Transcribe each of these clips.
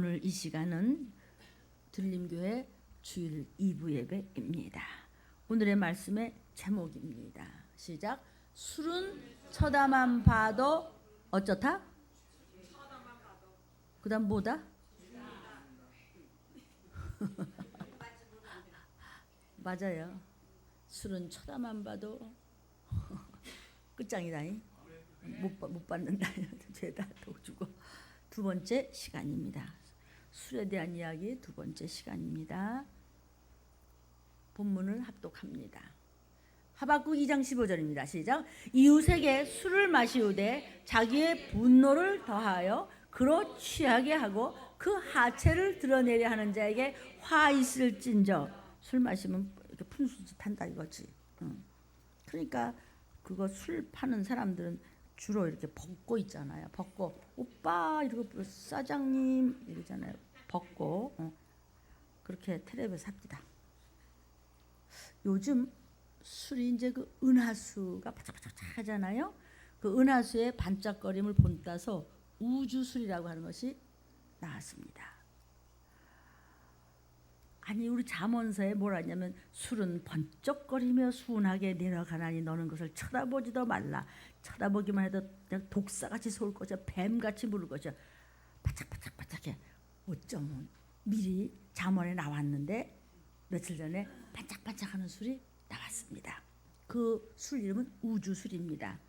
오늘 이 시간은 들림교회 주일 2부 예배입니다. 오늘의 말씀의 제목입니다. 시작. 술은 쳐다만 봐도 어쩌다? 그 다음 뭐다? 맞아요. 술은 쳐다만 봐도 끝장이다니. 못 받는다. 죄다 더 주고. 두 번째 시간입니다. 술에 대한 이야기 두 번째 시간입니다. 본문을 합독합니다. 하박국 2장 15절입니다. 시작. 이웃에게 술을 마시우되 자기의 분노를 더하여 그로 취하게 하고 그 하체를 드러내려 하는 자에게 화 있을진저. 술 마시면 이렇게 푼수짓 한다 이거지. 그러니까 그거 술 파는 사람들은 주로 이렇게 벗고 있잖아요. 벗고 오빠 이러고 사장님 이러잖아요. 벗고 그렇게 텔레비에서 합니다. 요즘 술이 이제 그 은하수가 바짝바짝 하잖아요. 그 은하수의 반짝거림을 본따서 우주술이라고 하는 것이 나왔습니다. 아니 우리 잠언서에 뭐라 하냐면 술은 번쩍거리며 순하게 내려가나니 너는 그것을 쳐다보지도 말라. 쳐다보기만 해도 그냥 독사같이 쏠 것이야. 뱀같이 물을 것이야. 바짝바짝바짝해. 어쩌면 미리 잠언에 나왔는데 며칠 전에 반짝반짝하는 술이 나왔습니다. 그 술 이름은 우주술입니다.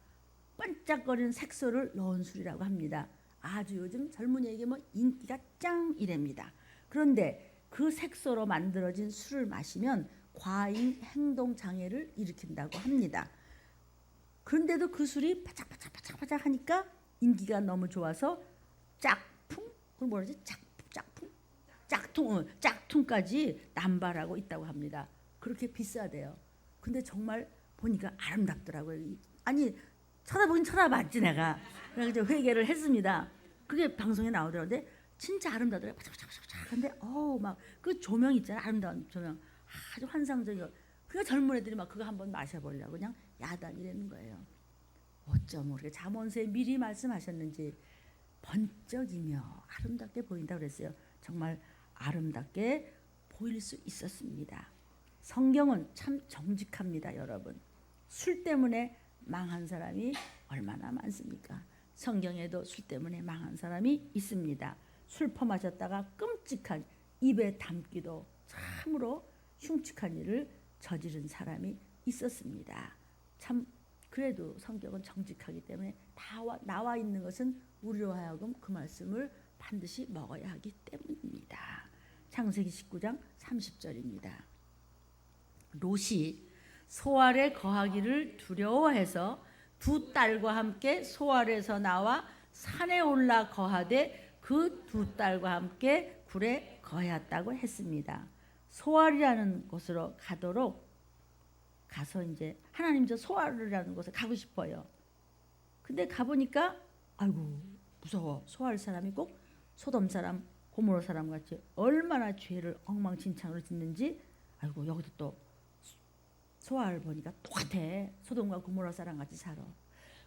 반짝거리는 색소를 넣은 술이라고 합니다. 아주 요즘 젊은이에게 뭐 인기가 짱이랍니다. 그런데 그 색소로 만들어진 술을 마시면 과잉 행동 장애를 일으킨다고 합니다. 그런데도 그 술이 바짝바짝 하니까 인기가 너무 좋아서 짝퉁, 그걸 뭐라 그러지? 짝퉁까지 남발하고 있다고 합니다. 그렇게 비싸대요. 근데 정말 보니까 아름답더라고요. 아니 쳐다보긴 쳐다봤지 내가. 그래서 회개를 했습니다. 그게 방송에 나오더라고요. 진짜 아름다더라고요. 바짝바짝. 근데 막 그 조명 있잖아요. 아름다운 조명. 아주 환상적이고. 그러니까 젊은 애들이 막 그거 한번 마셔보려고 그냥 야단이라는 거예요. 어쩜 모르게 잠언서에 미리 말씀하셨는지 번쩍이며 아름답게 보인다고 그랬어요. 정말 아름답게 보일 수 있었습니다. 성경은 참 정직합니다, 여러분. 술 때문에 망한 사람이 얼마나 많습니까? 성경에도 술 때문에 망한 사람이 있습니다. 술 퍼마셨다가 끔찍한 입에 담기도 참으로 흉측한 일을 저지른 사람이 있었습니다. 참 그래도 성경은 정직하기 때문에 나와 있는 것은 우리로 하여금 그 말씀을 반드시 먹어야 하기 때문입니다. 창세기 19장 30절입니다. 롯이 소알에 거하기를 두려워해서 두 딸과 함께 소알에서 나와 산에 올라 거하되 그 두 딸과 함께 굴에 거하였다고 했습니다. 소알이라는 곳으로 가서 이제 하나님 저 소알이라는 곳에 가고 싶어요. 근데 가보니까 아이고 무서워. 소알 사람이 꼭 소돔 사람 고모라 사람 같이 얼마나 죄를 엉망진창으로 짓는지. 아이고 여기도 또 소알 보니까 똑같아. 소돔과 고모라 사람 같이 살아.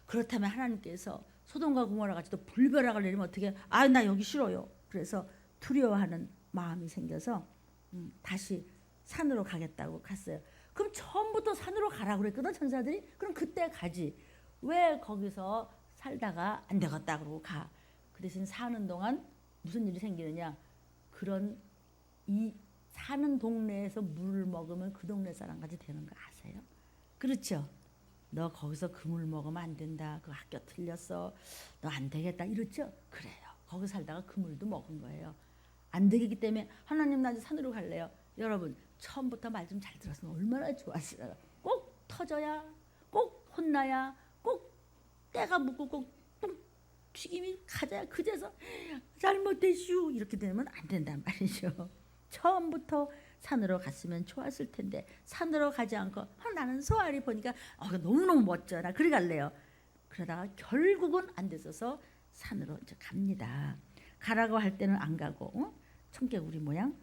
그렇다면 하나님께서 소돔과 고모라 같이 또 불벼락을 내리면 어떻게? 나 여기 싫어요. 그래서 두려워하는 마음이 생겨서 다시 산으로 가겠다고 갔어요. 그럼 처음부터 산으로 가라고 그랬거든 천사들이. 그럼 그때 가지. 왜 거기서 살다가 안 되겠다 그러고 가. 그 대신 사는 동안 무슨 일이 생기느냐. 그런 이 사는 동네에서 물을 먹으면 그 동네 사람까지 되는 거 아세요? 그렇죠? 너 거기서 그 물 먹으면 안 된다. 그 학교 틀렸어. 너 안 되겠다. 이렇죠? 그래요. 거기 살다가 그 물도 먹은 거예요. 안 되기 때문에 하나님 나 이제 산으로 갈래요. 여러분 처음부터 말 좀 잘 들었으면 얼마나 좋았어요. 꼭 터져야, 꼭 혼나야, 꼭 때가 묻고 꼭 튀김이 가자야. 그제서 잘못됐슈 이렇게 되면 안 된단 말이죠. 처음부터 산으로 갔으면 좋았을 텐데 산으로 가지 않고 나는 소알이 보니까 너무너무 멋져라. 그래 갈래요. 그러다가 결국은 안 됐어서 산으로 이제 갑니다. 가라고 할 때는 안 가고 청개구리 모양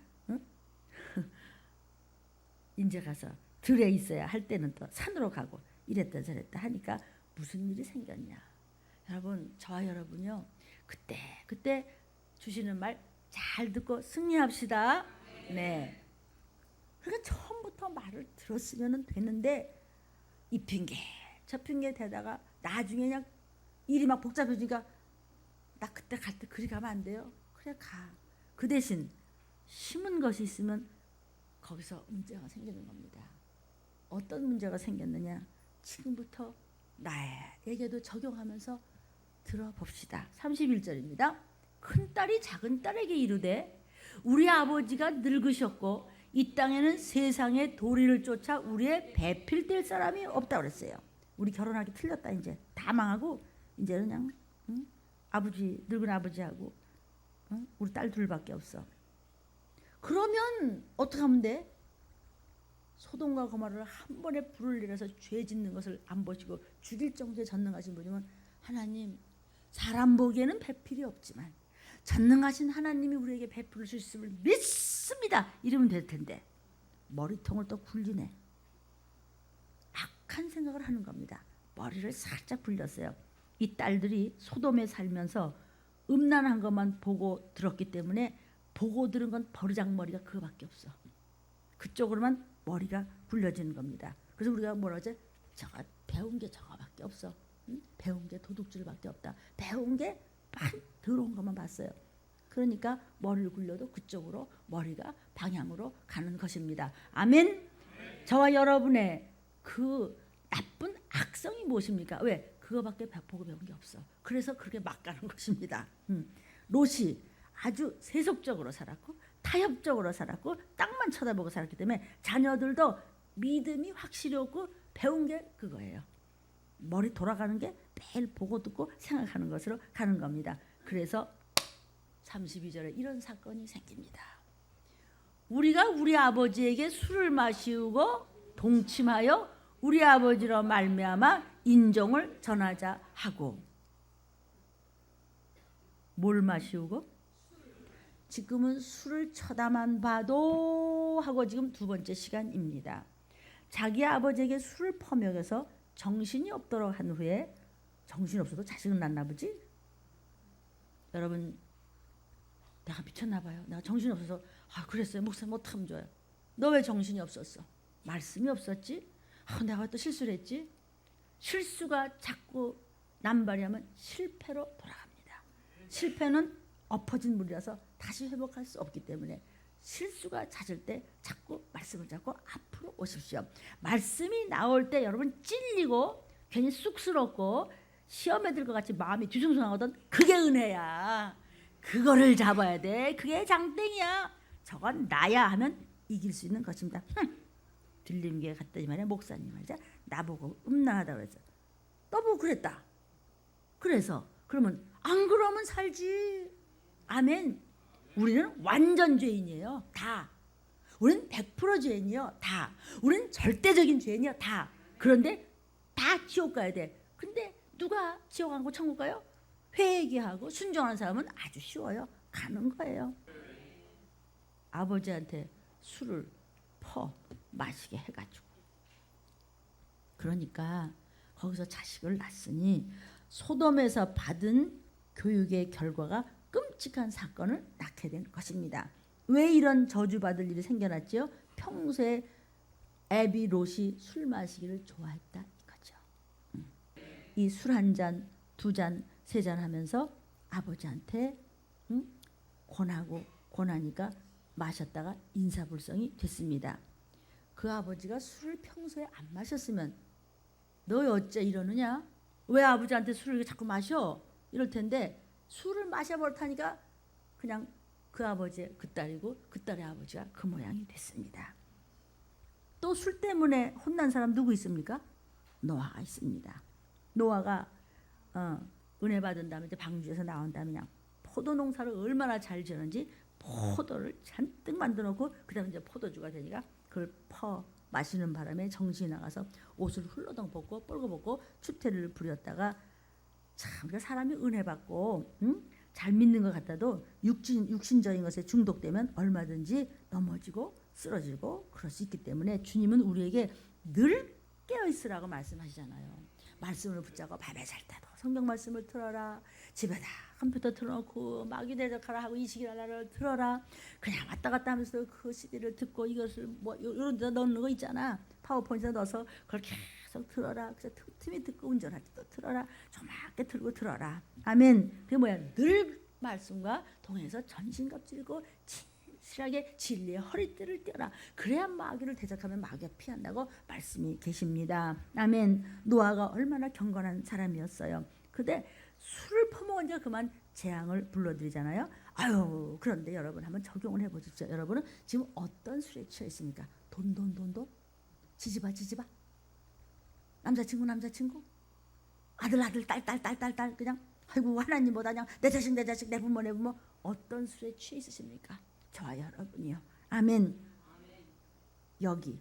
이제 가서 들에 있어야 할 때는 또 산으로 가고 이랬다 저랬다 하니까 무슨 일이 생겼냐. 여러분 저와 여러분요 그때 주시는 말 잘 듣고 승리합시다. 네. 그러니까 처음부터 말을 들었으면 되는데 이 핑계 저 핑계 대다가 나중에 그냥 일이 막 복잡해지니까 나 그때 갈 때 그리 가면 안 돼요. 그래 가. 그 대신 심은 것이 있으면 거기서 문제가 생기는 겁니다. 어떤 문제가 생겼느냐. 지금부터 나에게도 적용하면서 들어봅시다. 31절입니다. 큰딸이 작은딸에게 이르되 우리 아버지가 늙으셨고 이 땅에는 세상의 도리를 쫓아 우리의 배필될 사람이 없다 그랬어요. 우리 결혼하기 틀렸다. 이제 다 망하고 이제는 그냥 아버지 늙은 아버지하고 우리 딸 둘밖에 없어. 그러면 어떻게 하면 돼? 소돔과 고모라를 한 번에 불을 내려서 죄 짓는 것을 안 보시고 죽일 정도에 전능하신 분이면 하나님 사람 보기에는 배필이 없지만 전능하신 하나님이 우리에게 베풀 수 있음을 믿습니다. 이러면 될 텐데 머리통을 또 굴리네. 악한 생각을 하는 겁니다. 머리를 살짝 굴렸어요. 이 딸들이 소돔에 살면서 음란한 것만 보고 들었기 때문에 보고 들은 건 버르장머리가 그거밖에 없어. 그쪽으로만 머리가 굴려지는 겁니다. 그래서 우리가 뭐라 하지? 저거 배운 게 저거밖에 없어. 배운 게 도둑질밖에 없다. 배운 게 더러운 것만 봤어요. 그러니까 머리를 굴려도 그쪽으로 머리가 방향으로 가는 것입니다. 아멘. 저와 여러분의 그 나쁜 악성이 무엇입니까? 왜? 그거밖에 보고 배운 게 없어. 그래서 그렇게 막 가는 것입니다. 롯이 아주 세속적으로 살았고 타협적으로 살았고 땅만 쳐다보고 살았기 때문에 자녀들도 믿음이 확실히 없고 배운 게 그거예요. 머리 돌아가는 게 매일 보고 듣고 생각하는 것으로 가는 겁니다. 그래서 32절에 이런 사건이 생깁니다. 우리가 우리 아버지에게 술을 마시우고 동침하여 우리 아버지로 말미암아 인종을 전하자 하고. 뭘 마시우고? 지금은 술을 쳐다만 봐도 하고 지금 두 번째 시간입니다. 자기 아버지에게 술을 퍼먹여서 정신이 없도록 한 후에, 정신이 없어도 자식은 낳나 보지? 여러분, 내가 미쳤나 봐요. 내가 정신이 없어서 그랬어요. 목사님 어떡하면 좋아요? 너 왜 정신이 없었어? 말씀이 없었지? 내가 또 실수를 했지? 실수가 자꾸 남발이하면 실패로 돌아갑니다. 실패는 엎어진 물이라서 다시 회복할 수 없기 때문에 실수가 잦을 때 자꾸 말씀을 잡고 앞으로 오십시오. 말씀이 나올 때 여러분 찔리고 괜히 쑥스럽고 시험에 들 것 같이 마음이 뒤숭숭하거든. 그게 은혜야. 그거를 잡아야 돼. 그게 장땡이야. 저건 나야 하면 이길 수 있는 것입니다. 들림교회 갔더니 말이야, 목사님 말이야, 나보고 음란하다 그랬어. 너보고 그랬다. 그래서 그러면 안 그러면 살지. 아멘. 우리는 완전 죄인이에요. 다. 우리는 100% 죄인이요. 다. 우리는 절대적인 죄인이요. 다. 그런데 다 지옥 가야 돼. 근데 누가 지옥 안 가고 천국 가요? 회개하고 순종하는 사람은 아주 쉬워요. 가는 거예요. 아버지한테 술을 퍼 마시게 해가지고. 그러니까 거기서 자식을 낳았으니 소돔에서 받은 교육의 결과가 끔찍한 사건을 낳게 된 것입니다. 왜 이런 저주받을 일이 생겨났죠? 평소에 애비 롯이 술 마시기를 좋아했다 이거죠. 이 술 한 잔, 두 잔, 세 잔 하면서 아버지한테 권하니까 마셨다가 인사불성이 됐습니다. 그 아버지가 술을 평소에 안 마셨으면 너 어째 이러느냐? 왜 아버지한테 술을 자꾸 마셔? 이럴 텐데 술을 마셔버렸다니까 그냥 그 아버지의 그 딸이고 그 딸의 아버지가 그 모양이 됐습니다. 또 술 때문에 혼난 사람 누구 있습니까? 노아가 있습니다. 노아가 은혜 받은 다음에 이제 방주에서 나온 다음에 그냥 포도 농사를 얼마나 잘 지었는지 포도를 잔뜩 만들어 놓고 그다음에 이제 포도주가 되니까 그걸 퍼 마시는 바람에 정신이 나가서 옷을 훌러덩 벗고 뻘거 벗고 추태를 부렸다가 참 사람이 은혜 받고 잘 믿는 것 같아도 육신적인 것에 중독되면 얼마든지 넘어지고 쓰러지고 그럴 수 있기 때문에 주님은 우리에게 늘 깨어 있으라고 말씀하시잖아요. 말씀을 붙잡고 밤에 잘 때도 성경 말씀을 틀어라. 집에다 컴퓨터 틀어놓고 마귀 대적하라 하고 이시기라 나를 들어라. 그냥 왔다 갔다 하면서 그 CD를 듣고 이것을 뭐 이런 데다 넣는 거 있잖아. 파워포인트에 넣어서 그걸 계속 들어라. 그래서 틈틈이 듣고 운전할 때도 들어라. 조막게 들고 들어라. 아멘. 그게 뭐야? 늘 말씀과 동행해서 전신갑질고 진실하게 진리의 허리띠를 떼라. 그래야 마귀를 대적하면 마귀가 피한다고 말씀이 계십니다. 아멘. 노아가 얼마나 경건한 사람이었어요. 근데 술을 퍼먹으니까 그만 재앙을 불러들이잖아요. 아유, 그런데 여러분 한번 적용을 해보십시오. 여러분은 지금 어떤 술에 취해 있습니까? 돈 지지바 남자친구 아들 딸 그냥 아이고 하나님 보다 그냥 내 자식 내 부모 어떤 술에 취해 있으십니까? 저와 여러분이요. 아멘. 여기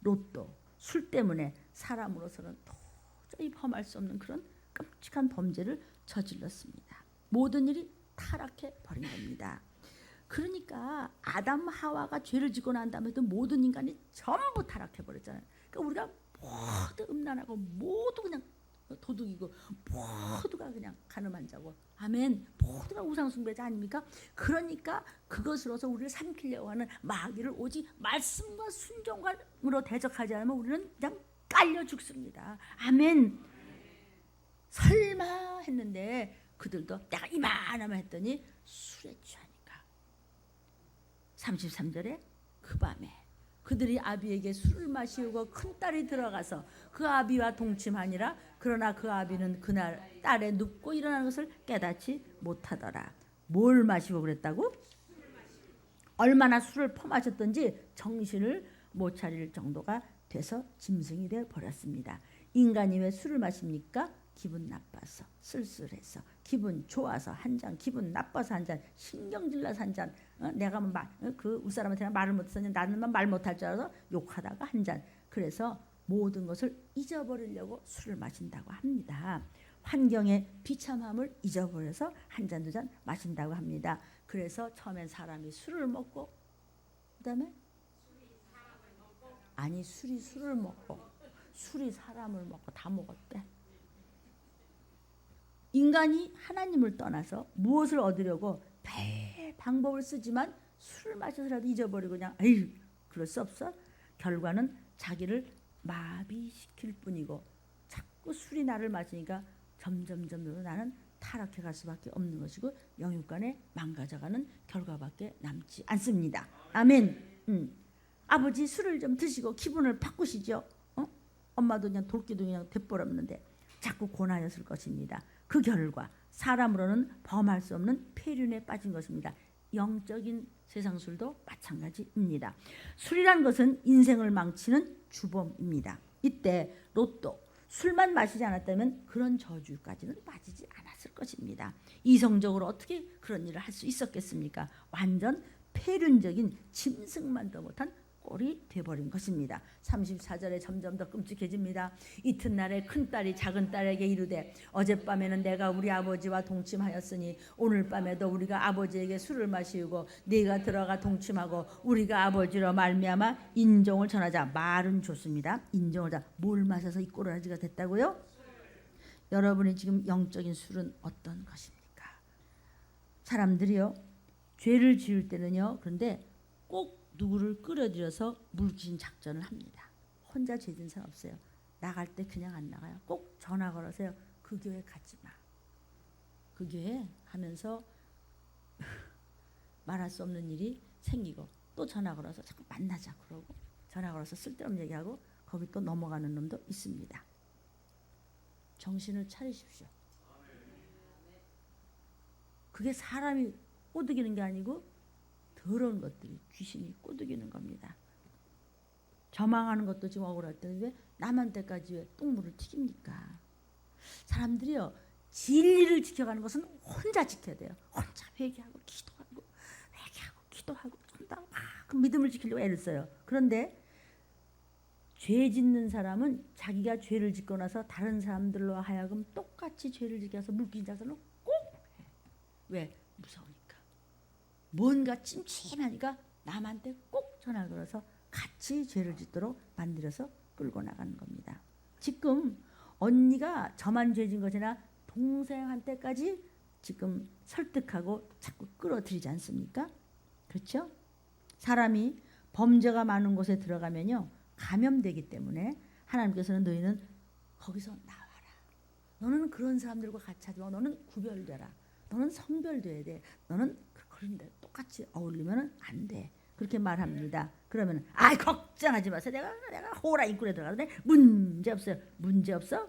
로또 술 때문에 사람으로서는 도저히 범할 수 없는 그런 끔찍한 범죄를 저질렀습니다. 모든 일이 타락해 버린 겁니다. 그러니까 아담 하와가 죄를 짓고 난 다음에도 모든 인간이 전부 타락해 버렸잖아요. 그러니까 우리가 모두 음란하고 모두 그냥 도둑이고 모두가 그냥 가늠한 자고 아멘. 모두가 우상숭배자 아닙니까? 그러니까 그것으로서 우리를 삼키려고 하는 마귀를 오직 말씀과 순종으로 대적하지 않으면 우리는 그냥 깔려 죽습니다. 아멘. 설마 했는데 그들도 내가 이만하면 했더니 술에 취하니까 33절에 그 밤에 그들이 아비에게 술을 마시우고 큰딸이 들어가서 그 아비와 동침하니라. 그러나 그 아비는 그날 딸에 눕고 일어나는 것을 깨닫지 못하더라. 뭘 마시고 그랬다고? 얼마나 술을 퍼마셨던지 정신을 못 차릴 정도가 돼서 짐승이 되어 버렸습니다. 인간이 왜 술을 마십니까? 기분 나빠서, 쓸쓸해서, 기분 좋아서 한 잔, 기분 나빠서 한 잔, 신경질나서 한 잔. 내가 그 윗사람한테 말을 못했으니 나는 말 못할 줄 알아서 욕하다가 한 잔. 그래서 모든 것을 잊어버리려고 술을 마신다고 합니다. 환경의 비참함을 잊어버려서 한 잔, 두 잔 마신다고 합니다. 그래서 처음엔 사람이 술을 먹고 그다음에 아니 술이 술을 먹고 술이 사람을 먹고 다 먹었대. 인간이 하나님을 떠나서 무엇을 얻으려고 배 방법을 쓰지만 술을 마셔서라도 잊어버리고 그냥 에휴 그럴 수 없어. 결과는 자기를 마비시킬 뿐이고 자꾸 술이 나를 마시니까 점점 나는 타락해 갈 수밖에 없는 것이고 영육간에 망가져가는 결과밖에 남지 않습니다. 아멘. 아버지 술을 좀 드시고 기분을 바꾸시죠. 엄마도 그냥 돌기도 그냥 대보람는데 자꾸 고나였을 것입니다. 그 결과 사람으로는 범할 수 없는 폐륜에 빠진 것입니다. 영적인 세상 술도 마찬가지입니다. 술이란 것은 인생을 망치는 주범입니다. 이때 로또 술만 마시지 않았다면 그런 저주까지는 빠지지 않았을 것입니다. 이성적으로 어떻게 그런 일을 할 수 있었겠습니까? 완전 폐륜적인 짐승만 더 못한 꼴이 되어버린 것입니다. 34절에 점점 더 끔찍해집니다. 이튿날에 큰딸이 작은딸에게 이르되 어젯밤에는 내가 우리 아버지와 동침하였으니 오늘 밤에도 우리가 아버지에게 술을 마시우고 네가 들어가 동침하고 우리가 아버지로 말미암아 인종을 전하자. 말은 좋습니다. 인종을 다 뭘 마셔서 이 꼬라지가 됐다고요? 여러분이 지금 영적인 술은 어떤 것입니까? 사람들이요 죄를 지을 때는요 그런데 꼭 누구를 끌어들여서 물귀신 작전을 합니다. 혼자 죄진 사람 없어요. 나갈 때 그냥 안 나가요. 꼭 전화 걸어서요. 그 교회 가지 마. 그 교회 하면서 말할 수 없는 일이 생기고 또 전화 걸어서 자꾸 만나자 그러고 전화 걸어서 쓸데없는 얘기하고 거기 또 넘어가는 놈도 있습니다. 정신을 차리십시오. 그게 사람이 꼬드기는 게 아니고 더러운 것들이 귀신이 꼬드기는 겁니다. 저망하는 것도 지금 억울할 텐데 왜 남한테까지 왜 똥물을 튀깁니까? 사람들이요 진리를 지켜가는 것은 혼자 지켜야 돼요. 혼자 회개하고 기도하고 혼자 막 그 믿음을 지키려고 애를 써요. 그런데 죄 짓는 사람은 자기가 죄를 짓고 나서 다른 사람들로 하여금 똑같이 죄를 지게 해서 물귀신 작전을 꼭 해. 왜? 무서우니까. 뭔가 찜찜하니까 남한테 꼭 전화 걸어서 같이 죄를 짓도록 만들어서 끌고 나가는 겁니다. 지금 언니가 저만 죄진 것이나 동생한테까지 지금 설득하고 자꾸 끌어들이지 않습니까? 그렇죠? 사람이 범죄가 많은 곳에 들어가면요 감염되기 때문에 하나님께서는 너희는 거기서 나와라. 너는 그런 사람들과 같이 하지 마. 너는 구별되라. 너는 성별돼야 돼. 너는 그런데 똑같이 어울리면 안 돼. 그렇게 말합니다. 그러면 아이 걱정하지 마세요. 내가 호라 인꾼에 들어가는데 문제 없어요. 문제 없어?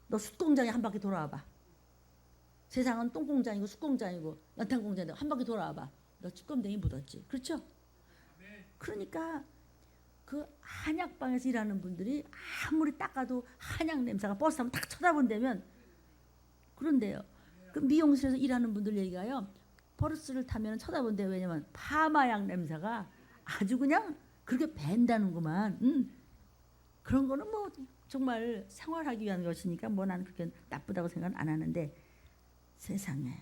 너 숯공장에 한 바퀴 돌아와봐. 세상은 똥공장이고 숯공장이고 연탄공장이고 한 바퀴 돌아와봐. 너 쭈검댕이 묻었지. 그렇죠? 그러니까 그 한약방에서 일하는 분들이 아무리 닦아도 한약 냄새가 버스 타면 딱 쳐다본다면 그런데요. 그 미용실에서 일하는 분들 얘기가요. 버스를 타면 쳐다본대요. 왜냐면 파마약 냄새가 아주 그냥 그렇게 밴다는구만. 그런 거는 뭐 정말 생활하기 위한 것이니까 뭐 나는 그렇게 나쁘다고 생각 안 하는데 세상에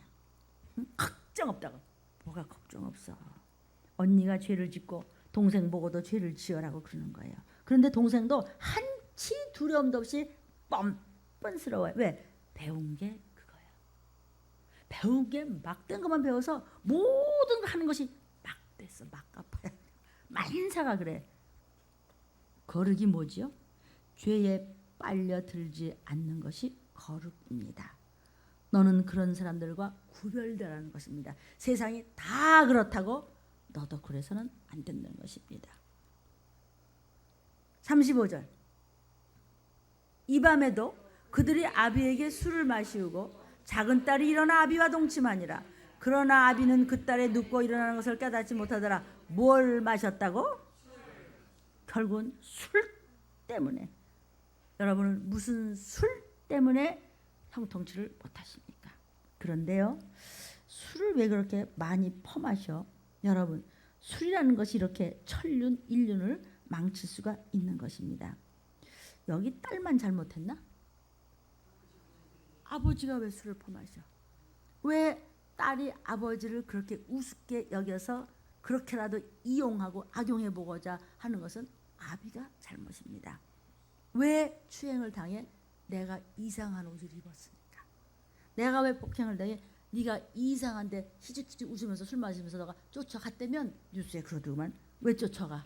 걱정 없다고. 뭐가 걱정 없어. 언니가 죄를 짓고 동생 보고도 죄를 지어라고 그러는 거예요. 그런데 동생도 한치 두려움도 없이 뻔뻔스러워요. 왜? 배운 게 그거야. 배운 게 막된 것만 배워서 모든 거 하는 것이 막 됐어. 막 갚아야 돼. 만사가 그래. 거룩이 뭐지요? 죄에 빨려들지 않는 것이 거룩입니다. 너는 그런 사람들과 구별되라는 것입니다. 세상이 다 그렇다고 너도 그래서는 안 된다는 것입니다. 35절 이 밤에도 그들이 아비에게 술을 마시우고 작은 딸이 일어나 아비와 동침하니라. 그러나 아비는 그 딸의 눕고 일어나는 것을 깨닫지 못하더라. 뭘 마셨다고? 결국은 술 때문에. 여러분은 무슨 술 때문에 형통치를 못하십니까? 그런데요. 술을 왜 그렇게 많이 퍼마셔? 여러분 술이라는 것이 이렇게 천륜 인륜을 망칠 수가 있는 것입니다. 여기 딸만 잘못했나? 아버지가 왜 술을 퍼마셔? 왜 딸이 아버지를 그렇게 우습게 여겨서 그렇게라도 이용하고 악용해보고자 하는 것은 아비가 잘못입니다. 왜 추행을 당해? 내가 이상한 옷을 입었으니까. 내가 왜 폭행을 당해? 네가 이상한데 희죽희죽 웃으면서 술 마시면서 너가 쫓아갔다면 뉴스에 그러더구만. 왜 쫓아가?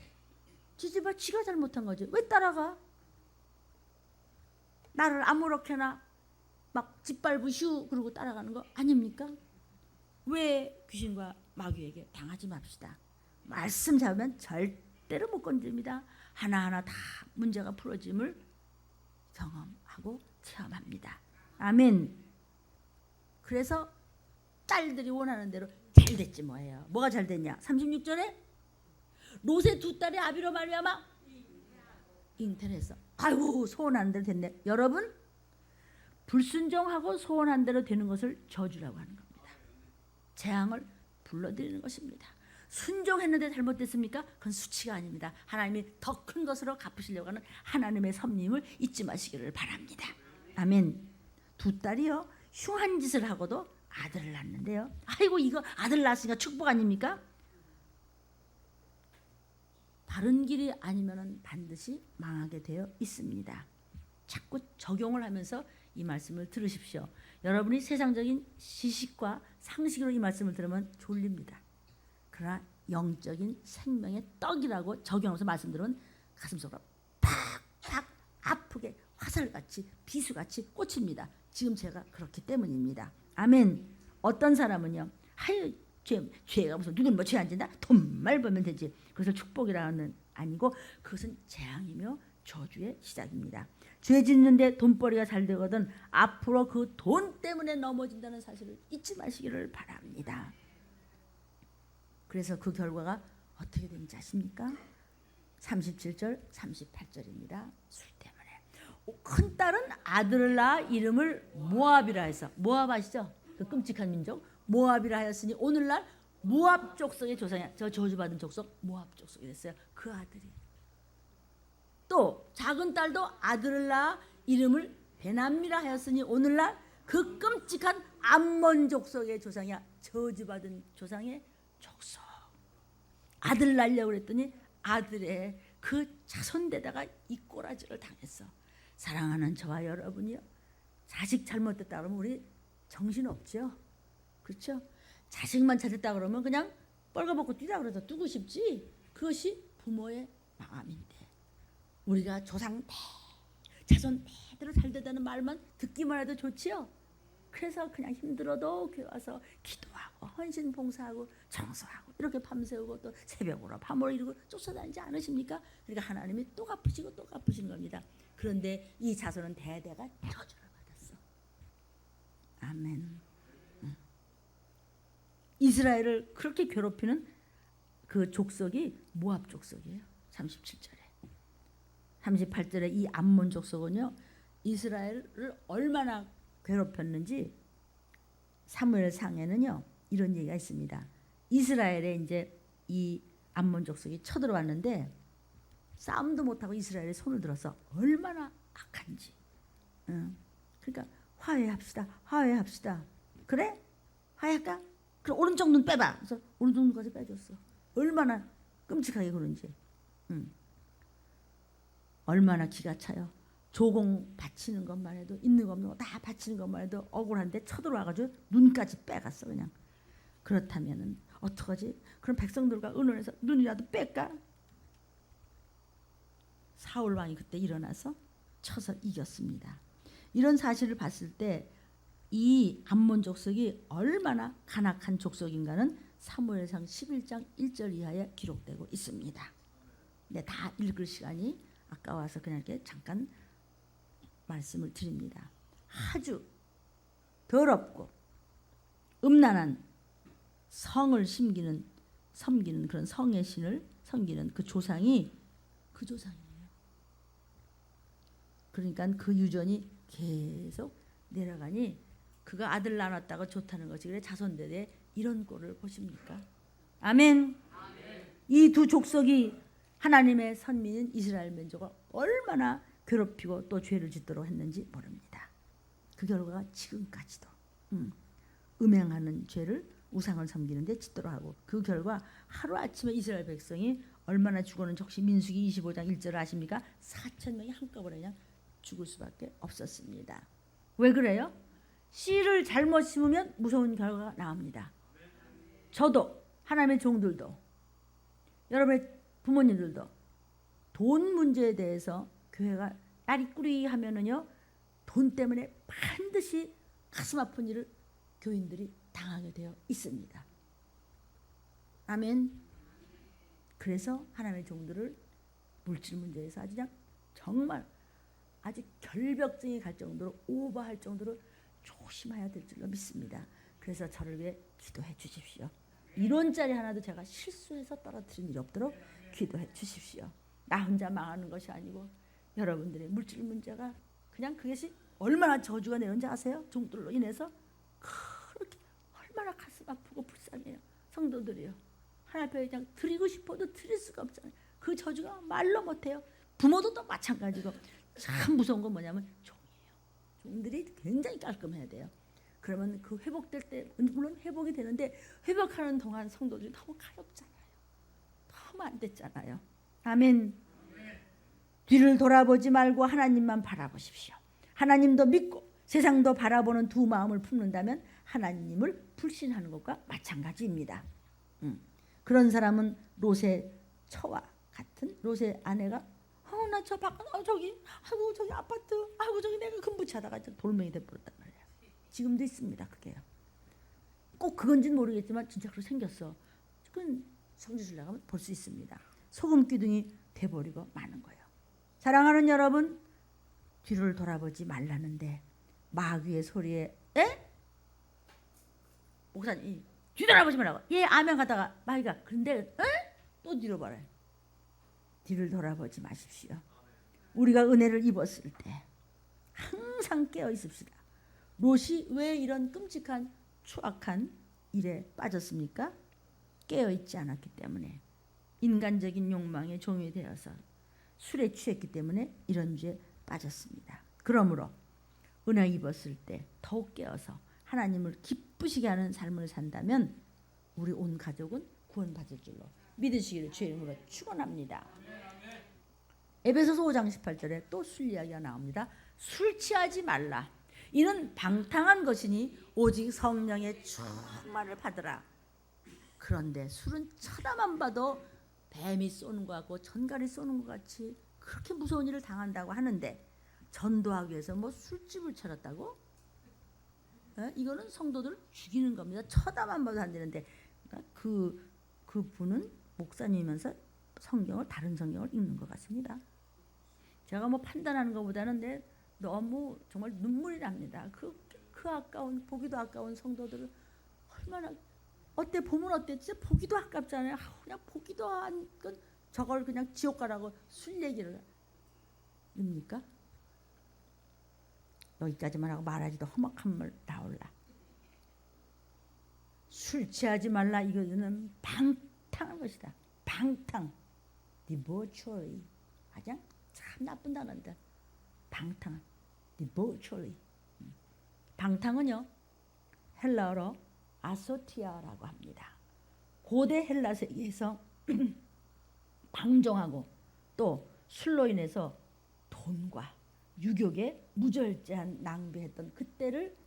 지지봐 지가 잘못한 거지. 왜 따라가? 나를 아무렇게나 막 짓밟으 휴 그러고 따라가는 거 아닙니까? 왜 귀신과 마귀에게 당하지 맙시다. 말씀 잡으면 절대로 못 건드립니다. 하나하나 다 문제가 풀어짐을 경험하고 체험합니다. 아멘. 그래서 딸들이 원하는 대로 잘 됐지 뭐예요. 뭐가 잘 됐냐? 36절에 롯의 두 딸이 아비로 말미암아 잉태했어. 아이고 소원하는 대로 됐네. 여러분 불순종하고 소원한 대로 되는 것을 저주라고 하는 겁니다. 재앙을 불러들이는 것입니다. 순종했는데 잘못됐습니까? 그건 수치가 아닙니다. 하나님이 더 큰 것으로 갚으시려고 하는 하나님의 섭림을 잊지 마시기를 바랍니다. 아멘. 두 딸이요 흉한 짓을 하고도 아들을 낳는데요. 아이고 이거 아들 낳았으니까 축복 아닙니까? 바른 길이 아니면 반드시 망하게 되어 있습니다. 자꾸 적용을 하면서 이 말씀을 들으십시오. 여러분이 세상적인 지식과 상식으로 이 말씀을 들으면 졸립니다. 그러나 영적인 생명의 떡이라고 적용해서 말씀드리면 가슴속으로 팍팍 아프게 화살같이 비수같이 꽂힙니다. 지금 제가 그렇기 때문입니다. 아멘. 어떤 사람은요. 하여 죄가 무슨 누군 뭐 죄 안 진다? 돈만 벌면 되지. 그것을 축복이라는 아니고 그것은 재앙이며 저주의 시작입니다. 죄 짓는데 돈벌이가 잘 되거든 앞으로 그 돈 때문에 넘어진다는 사실을 잊지 마시기를 바랍니다. 그래서 그 결과가 어떻게 되는지 아십니까? 37절 38절입니다. 술 때문에. 큰 딸은 아들을 낳아 이름을 모압이라 해서 모압 아시죠? 그 끔찍한 민족 모압이라 하였으니 오늘날 모압 족속의 조상이야. 저 저주받은 족속 모압 족속이 됐어요. 그 아들이. 또 작은 딸도 아들을 낳아 이름을 베남미라 하였으니 오늘날 그 끔찍한 암몬 족속의 조상이야. 저주받은 조상의 족속. 아들 낳으려고 그랬더니 아들의 그 자손대다가 이 꼬라지를 당했어. 사랑하는 저와 여러분이요. 자식 잘못됐다 그러면 우리 정신없죠. 그렇죠? 자식만 찾았다 그러면 그냥 뻘거벗고 뛰라 그래서 뛰고 싶지. 그것이 부모의 마음인데 우리가 조상 자손 대대로 잘 되다는 말만 듣기만 해도 좋지요. 그래서 그냥 힘들어도 교회 와서 기도하고 헌신 봉사하고 청소하고 이렇게 밤새우고 또 새벽으로 밤을 이루고 쫓아다니지 않으십니까? 그러니까 하나님이 또 갚으시고 또 갚으시는 겁니다. 그런데 이 자손은 대대가 저주를 받았어. 아멘. 이스라엘을 그렇게 괴롭히는 그 족속이 모압 족속이에요. 37절에. 38절에 이 암몬 족속은요. 이스라엘을 얼마나 괴롭혔는지 사무엘상에는요. 이런 얘기가 있습니다. 이스라엘에 이제 이 암몬 족속이 쳐들어왔는데 싸움도 못하고 이스라엘에 손을 들어서 얼마나 악한지. 그러니까 화해합시다. 그래? 화해할까? 그럼 오른쪽 눈 빼봐. 그래서 오른쪽 눈까지 빼줬어. 얼마나 끔찍하게 그런지. 얼마나 기가 차요. 조공 바치는 것만 해도 있는 거 없는 거 다 바치는 것만 해도 억울한데 쳐들어와가지고 눈까지 빼갔어 그냥. 그렇다면은 어떡하지? 그럼 백성들과 의논해서 눈이라도 뺄까? 사울 왕이 그때 일어나서 쳐서 이겼습니다. 이런 사실을 봤을 때 이 암몬 족속이 얼마나 간악한 족속인가는 사무엘상 11장 1절 이하에 기록되고 있습니다. 네, 다 읽을 시간이 아까워서 그냥 이렇게 잠깐 말씀을 드립니다. 아주 더럽고 음란한 성을 섬기는 그런 성의 신을 섬기는 그 조상이 그 조상이에요. 그러니까 그 유전이 계속 내려가니 그가 아들 낳았다고 좋다는 것이 그래 자손들의 이런 꼴을 보십니까? 아멘. 이 두 족속이 하나님의 선민인 이스라엘 민족을 얼마나 괴롭히고 또 죄를 짓도록 했는지 모릅니다. 그 결과가 지금까지도 음행하는 죄를 우상을 섬기는 데 짓도록 하고 그 결과 하루아침에 이스라엘 백성이 얼마나 죽었는지 혹시 민수기 25장 1절 아십니까? 4,000명이 한꺼번에 그냥 죽을 수밖에 없었습니다. 왜 그래요? 씨를 잘못 심으면 무서운 결과가 나옵니다. 저도 하나님의 종들도 여러분의 부모님들도 돈 문제에 대해서 교회가 따리꾸리 하면은요 돈 때문에 반드시 가슴 아픈 일을 교인들이 당하게 되어 있습니다. 아멘. 그래서 하나님의 종들을 물질 문제에서 아주 그냥 정말 아주 결벽증이 갈 정도로 오버할 정도로 조심해야 될 줄로 믿습니다. 그래서 저를 위해 기도해 주십시오. 이론짜리 하나도 제가 실수해서 떨어뜨린 일이 없도록 기도해 주십시오. 나 혼자 망하는 것이 아니고 여러분들의 물질 문제가 그냥 그것이 얼마나 저주가 내는지 아세요? 종들로 인해서 그렇게 얼마나 가슴 아프고 불쌍해요. 성도들이요. 하나님 앞에 그냥 드리고 싶어도 드릴 수가 없잖아요. 그 저주가 말로 못해요. 부모도 또 마찬가지고 참 무서운 건 뭐냐면 종이에요. 종들이 굉장히 깔끔해야 돼요. 그러면 그 회복될 때 물론 회복이 되는데 회복하는 동안 성도들이 너무 가엾잖아요. 너무 안 됐잖아요. 아멘. 뒤를 돌아보지 말고 하나님만 바라보십시오. 하나님도 믿고 세상도 바라보는 두 마음을 품는다면 하나님을 불신하는 것과 마찬가지입니다. 그런 사람은 롯의 처와 같은 롯의 아내가 나 저 밖 저기 저기 아파트 저기 내가 근무차다가 돌멩이 돼버렸단 말이야. 지금도 있습니다. 그게요. 꼭 그건지는 모르겠지만 진짜 그렇게 생겼어. 그건 성지순례 나가면 볼 수 있습니다. 소금 기둥이 돼버리고 마는 거예요. 사랑하는 여러분, 뒤를 돌아보지 말라는데 마귀의 소리에 목사님 뒤돌아보지 말라고 아멘 가다가 마귀가 그런데 또 뒤로 봐라. 뒤를 돌아보지 마십시오. 우리가 은혜를 입었을 때 항상 깨어 있읍시다. 롯이 왜 이런 끔찍한 추악한 일에 빠졌습니까? 깨어 있지 않았기 때문에 인간적인 욕망에 종이 되어서 술에 취했기 때문에 이런 죄에 빠졌습니다. 그러므로 은혜 입었을 때 더욱 깨어서 하나님을 기쁘시게 하는 삶을 산다면 우리 온 가족은 구원받을 줄로 믿으시기를 주의 이름으로 축원합니다. 에베소서 5장 18절에 또 술 이야기가 나옵니다. 술 취하지 말라. 이는 방탕한 것이니 오직 성령의 충만을 받으라. 그런데 술은 쳐다만 봐도 뱀이 쏘는 것 같고 전갈이 쏘는 것 같이 그렇게 무서운 일을 당한다고 하는데 전도하기 위해서 뭐 술집을 차렸다고? 이거는 성도들을 죽이는 겁니다. 쳐다만 봐도 안 되는데 그러니까 그분은 목사님이면서 성경을 다른 성경을 읽는 것 같습니다. 제가 뭐 판단하는 것보다는 너무 정말 눈물이 납니다. 그 아까운 보기도 아까운 성도들을 얼마나 어때 보면 어때 진짜 보기도 아깝잖아요. 그냥 보기도 안 저걸 그냥 지옥 가라고 술 얘기를 입니까? 여기까지만 하고 말하지도 험악한 말 나올라. 술 취하지 말라. 이거는 방탕한 것이다. 방탕. debauchery. 하자? 참 나쁜 단어인데. 방탕. debauchery. 방탕은요. 헬라어로 아소티아라고 합니다. 고대 헬라 세계에서 방종하고 또 술로 인해서 돈과 유격에 무절제한 낭비했던 그때를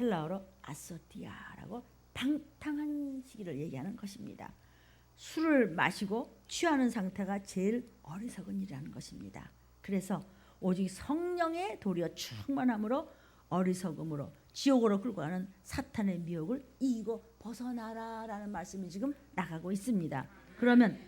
헬라어로 아소티아라고 방탕한 시기를 얘기하는 것입니다. 술을 마시고 취하는 상태가 제일 어리석은 일이라는 것입니다. 그래서 오직 성령의 도리어 충만함으로 어리석음으로 지옥으로 끌고 가는 사탄의 미혹을 이기고 벗어나라라는 말씀이 지금 나가고 있습니다. 그러면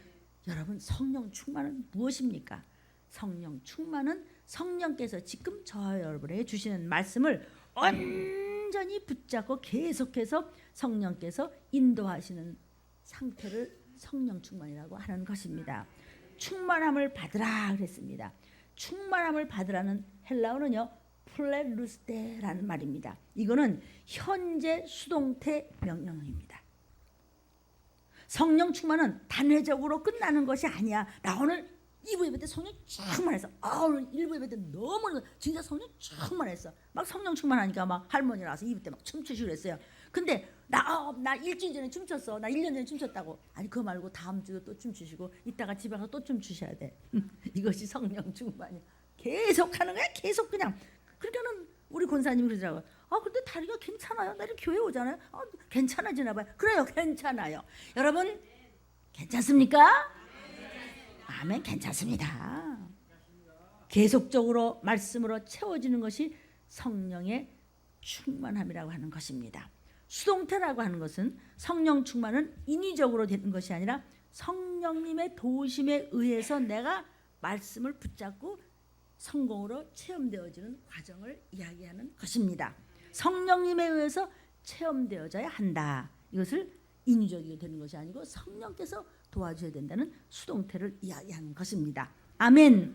여러분 성령 충만은 무엇입니까? 성령 충만은 성령께서 지금 저와 여러분에게 주시는 말씀을 온전히 붙잡고 계속해서 성령께서 인도하시는 상태를 성령 충만이라고 하는 것입니다. 충만함을 받으라 그랬습니다. 충만함을 받으라는 헬라어는요 플레루스테라는 말입니다. 이거는 현재 수동태 명령어입니다. 성령 충만은 단회적으로 끝나는 것이 아니야. 나 오늘 2부 예배 때 성령 충만했어. 오늘 1부 예배 때 너무 진짜 성령 충만했어. 막 성령 충만하니까 막 할머니 나와서 2부 때 막 춤추시고 그랬어요. 근데 나 일주일 전에 춤췄어. 나 1년 전에 춤췄다고. 아니 그거 말고 다음 주도 또 춤추시고 이따가 집에 가서 또 춤추셔야 돼. 이것이 성령 충만이야. 계속 하는 거야. 계속 그냥. 그러니까는 우리 권사님이 그러더라고요. 근데 다리가 괜찮아요. 나 이렇게 교회 오잖아요. 괜찮아지나 봐요. 그래요. 괜찮아요. 여러분 괜찮습니까? 아멘. 괜찮습니다. 계속적으로 말씀으로 채워지는 것이 성령의 충만함이라고 하는 것입니다. 수동태라고 하는 것은 성령 충만은 인위적으로 되는 것이 아니라 성령님의 도우심에 의해서 내가 말씀을 붙잡고 성공으로 체험되어지는 과정을 이야기하는 것입니다. 성령님에 의해서 체험되어져야 한다. 이것을 인위적이게 되는 것이 아니고 성령께서 도와줘야 된다는 수동태를 이야기하는 것입니다. 아멘.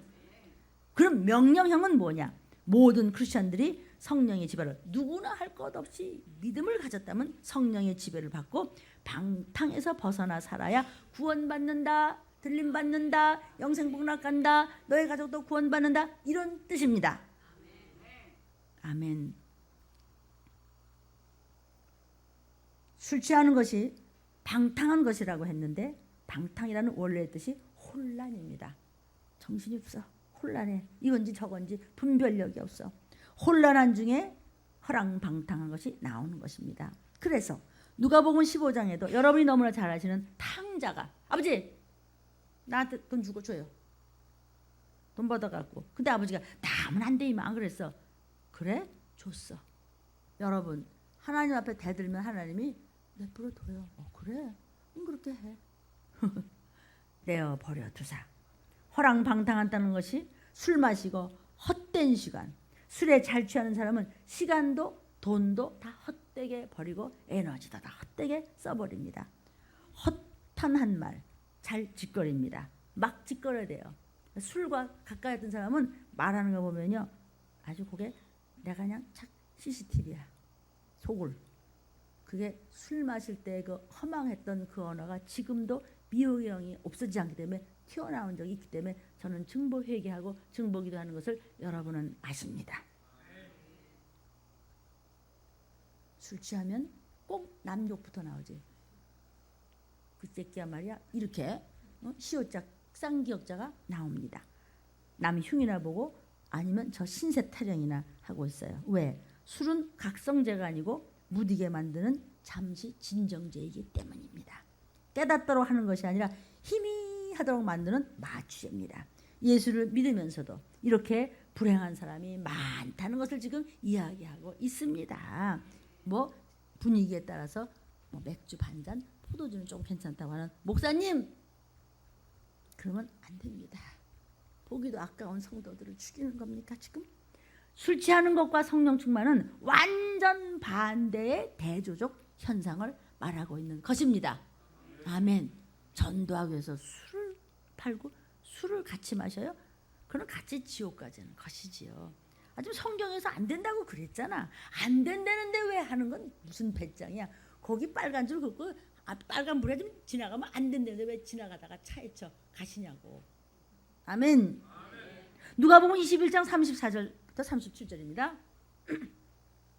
그럼 명령형은 뭐냐? 모든 크리스천들이 성령의 지배를 누구나 할 것 없이 믿음을 가졌다면 성령의 지배를 받고 방탕에서 벗어나 살아야 구원받는다. 들림받는다. 영생복락 간다. 너의 가족도 구원받는다. 이런 뜻입니다. 아멘. 술 취하는 것이 방탕한 것이라고 했는데 방탕이라는 원래의 뜻이 혼란입니다. 정신이 없어. 혼란해. 이건지 저건지 분별력이 없어. 혼란한 중에 허랑방탕한 것이 나오는 것입니다. 그래서 누가복음 15장에도 여러분이 너무나 잘 아시는 탕자가 아버지 나한테 돈 주고 줘요. 돈 받아갖고. 근데 아버지가 나면 안 돼 이만 그랬어. 그래? 줬어. 여러분 하나님 앞에 대들면 하나님이 내버려 둬요. 그래? 그렇게 해. 내어버려 두사. 허랑방탕한다는 것이 술 마시고 헛된 시간. 술에 잘 취하는 사람은 시간도 돈도 다 헛되게 버리고 에너지도 다 헛되게 써버립니다. 허탄한 말. 잘 짓거립니다. 막 짓거려야 돼요. 술과 가까이 있던 사람은 말하는 거 보면요. 아주 그게 내가 그냥 착 CCTV야. 속을. 그게 술 마실 때 그 허망했던 그 언어가 지금도 미혹의 영이 없어지지 않기 때문에 튀어나온 적이 있기 때문에 저는 증보 회개하고 증보 기도하는 것을 여러분은 아십니다. 술 취하면 꼭 남욕부터 나오지. 그 새끼야 말이야 이렇게 시옷짝 쌍기역자가 나옵니다. 남 흉이나 보고 아니면 저 신세 타령이나 하고 있어요. 왜? 술은 각성제가 아니고 무디게 만드는 잠시 진정제이기 때문입니다. 깨닫도록 하는 것이 아니라 희미하도록 만드는 마취제입니다. 예수를 믿으면서도 이렇게 불행한 사람이 많다는 것을 지금 이야기하고 있습니다. 뭐 분위기에 따라서 뭐 맥주 반잔, 포도주는 좀 괜찮다고 하는 목사님, 그러면 안 됩니다. 보기도 아까운 성도들을 죽이는 겁니까 지금? 술 취하는 것과 성령 충만은 완전 반대의 대조적 현상을 말하고 있는 것입니다. 아멘. 전도하기 위해서 술을 팔고 술을 같이 마셔요? 그럼 같이 지옥 가자는 것이지요. 지금 성경에서 안 된다고 그랬잖아. 안 된다는데 왜 하는 건 무슨 배짱이야. 거기 빨간 줄 긋고 빨간 불에 좀 지나가면 안 된다는데 왜 지나가다가 차에 쳐 가시냐고. 아멘. 누가복음 21장 34절부터 37절입니다.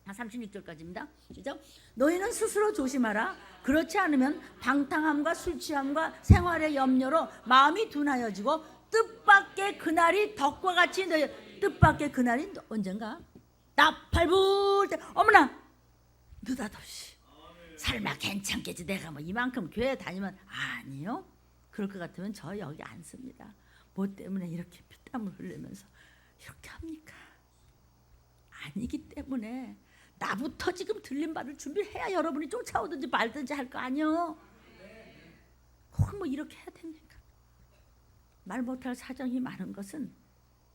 36절까지입니다. 시작. 너희는 스스로 조심하라. 그렇지 않으면 방탕함과 술취함과 생활의 염려로 마음이 둔하여지고 뜻밖의 그날이 덕과 같이 너희 뜻밖의 그날이 언젠가 나팔불 때 어머나 느닷없이 설마 괜찮겠지 내가 뭐 이만큼 교회 다니면 아니요. 그럴 것 같으면 저 여기 안 씁니다. 뭐 때문에 이렇게 피땀을 흘리면서 이렇게 합니까? 아니기 때문에 나부터 지금 들림받을 준비를 해야 여러분이 쫓아오든지 말든지 할 거 아니요. 꼭 뭐 이렇게 해야 됩니까? 말 못할 사정이 많은 것은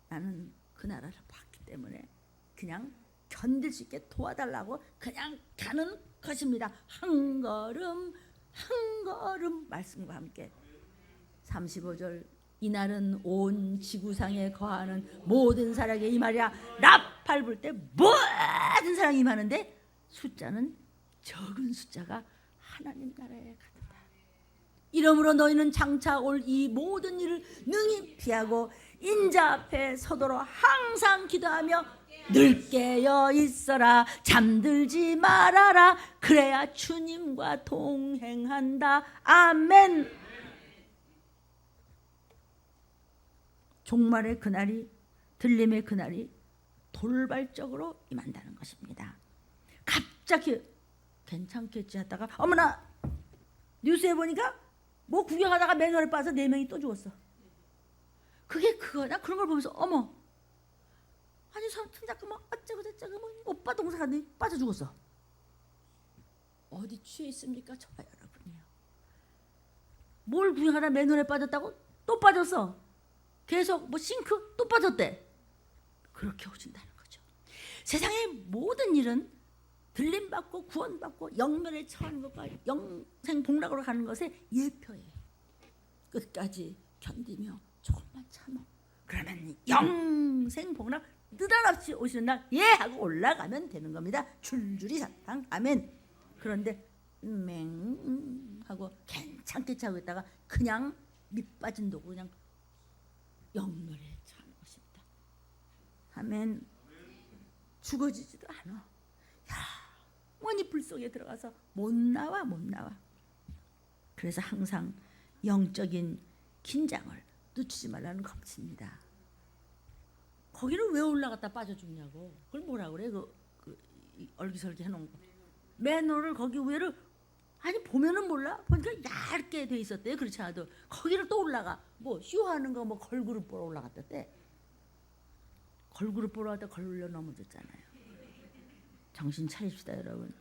나는 그 나라를 봤기 때문에 그냥 견딜 수 있게 도와달라고 그냥 가는 것입니다. 한 걸음 한 걸음 말씀과 함께 35절 이날은 온 지구상에 거하는 모든 사람에게 이 말이야. 나팔 불 때 모든 사람이 임하는데 숫자는 적은 숫자가 하나님 나라에 가는다. 이러므로 너희는 장차 올 이 모든 일을 능히 피하고 인자 앞에 서도록 항상 기도하며 늘 깨어 있어라. 잠들지 말아라. 그래야 주님과 동행한다. 아멘. 종말의 그날이 들림의 그날이 돌발적으로 임한다는 것입니다. 갑자기 괜찮겠지 하다가 어머나 뉴스에 보니까 뭐 구경하다가 맨홀에 빠져 4명이 또 죽었어. 그게 그거냐? 그런 걸 보면서 어머 아니 손잡고 뭐 어쩌고 저쩌고 뭐 오빠 동생한테 빠져 죽었어. 어디 취해 있습니까? 저와 여러분이요. 뭘 구경하다 맨홀에 빠졌다고 또 빠졌어. 계속 뭐 싱크 또 빠졌대. 그렇게 오신다는 거죠. 세상의 모든 일은 들림받고 구원받고 영면에 처하는 것과 영생 복락으로 가는 것의 예표예요. 끝까지 견디며 조금만 참어. 그러면 영생 복락 느닷없이 오시는 날 예 하고 올라가면 되는 겁니다. 줄줄이 사탕 아멘. 그런데 맹 하고 괜찮게 차고 있다가 그냥 밑빠진 도구 그냥 영면에 처하는 것입니다. 아멘. 죽어지지도 않아. 영원히 불 속에 들어가서 못 나와. 그래서 항상 영적인 긴장을 늦추지 말라는 것입니다. 거기는 왜 올라갔다 빠져 죽냐고. 그걸 뭐라 그래? 얼기설기 해놓은 거. 맨홀을 거기 위를 아니 보면은 몰라. 보니까 얇게 돼 있었대요. 그렇지 않아도 거기를 또 올라가. 뭐 쇼하는 거 뭐 걸그룹 보러 올라갔대. 걸그룹 보러 갔다 걸려 넘어졌잖아요. 정신 차립시다 여러분.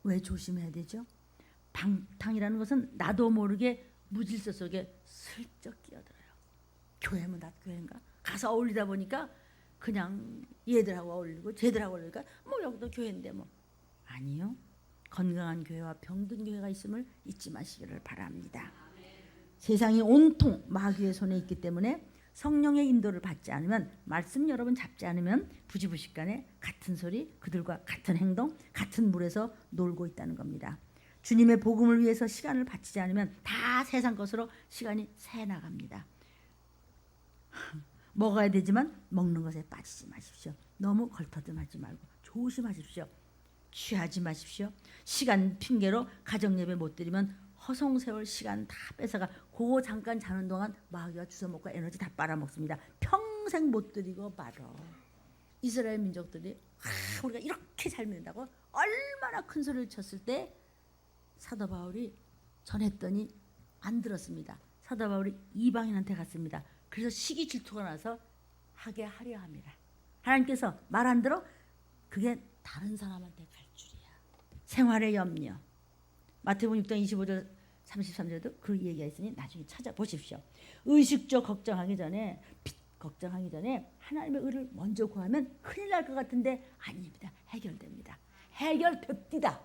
왜 조심해야 되죠? 방탕이라는 것은 나도 모르게 무질서 속에 슬쩍 끼어들어요. 교회면 나 교회인가? 가서 어울리다 보니까 그냥 얘들하고 어울리고 쟤들하고 어울리니까 뭐 여기도 교회인데 뭐. 아니요. 건강한 교회와 병든 교회가 있음을 잊지 마시기를 바랍니다. 세상이 온통 마귀의 손에 있기 때문에 성령의 인도를 받지 않으면 말씀 여러분 잡지 않으면 부지부식간에 같은 소리 그들과 같은 행동 같은 물에서 놀고 있다는 겁니다. 주님의 복음을 위해서 시간을 바치지 않으면 다 세상 것으로 시간이 새 나갑니다. 먹어야 되지만 먹는 것에 빠지지 마십시오. 너무 걸터듬하지 말고 조심하십시오. 취하지 마십시오. 시간 핑계로 가정 예배 못 드리면 허송세월 시간 다 뺏어가 그거 잠깐 자는 동안 마귀가 주워먹고 에너지 다 빨아먹습니다. 평생 못 드리고 말어. 이스라엘 민족들이 우리가 이렇게 잘 믿는다고 얼마나 큰 소리를 쳤을 때 사도 바울이 전했더니 안 들었습니다. 사도 바울이 이방인한테 갔습니다. 그래서 시기 질투가 나서 하게 하려 합니다. 하나님께서 말 안 들어? 그게 다른 사람한테 갈 줄이야. 생활의 염려. 마태복음 6장 25절 33절에도 그 얘기가 있으니 나중에 찾아보십시오. 의식적 걱정하기 전에 빚 걱정하기 전에 하나님의 의를 먼저 구하면 큰일 날 것 같은데 아닙니다. 해결됩니다. 해결됩니다.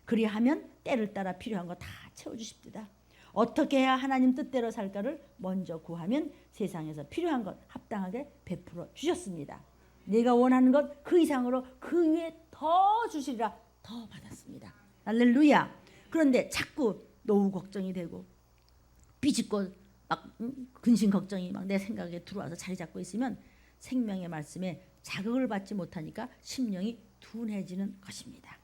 그리하면 때를 따라 필요한 거 다 채워주십니다. 어떻게 해야 하나님 뜻대로 살까를 먼저 구하면 세상에서 필요한 것 합당하게 베풀어 주셨습니다. 내가 원하는 것 그 이상으로 그 위에 더 주시리라 더 받았습니다. 할렐루야. 그런데 자꾸 노후 걱정이 되고 삐짓고 막 근심 걱정이 막 내 생각에 들어와서 자리 잡고 있으면 생명의 말씀에 자극을 받지 못하니까 심령이 둔해지는 것입니다.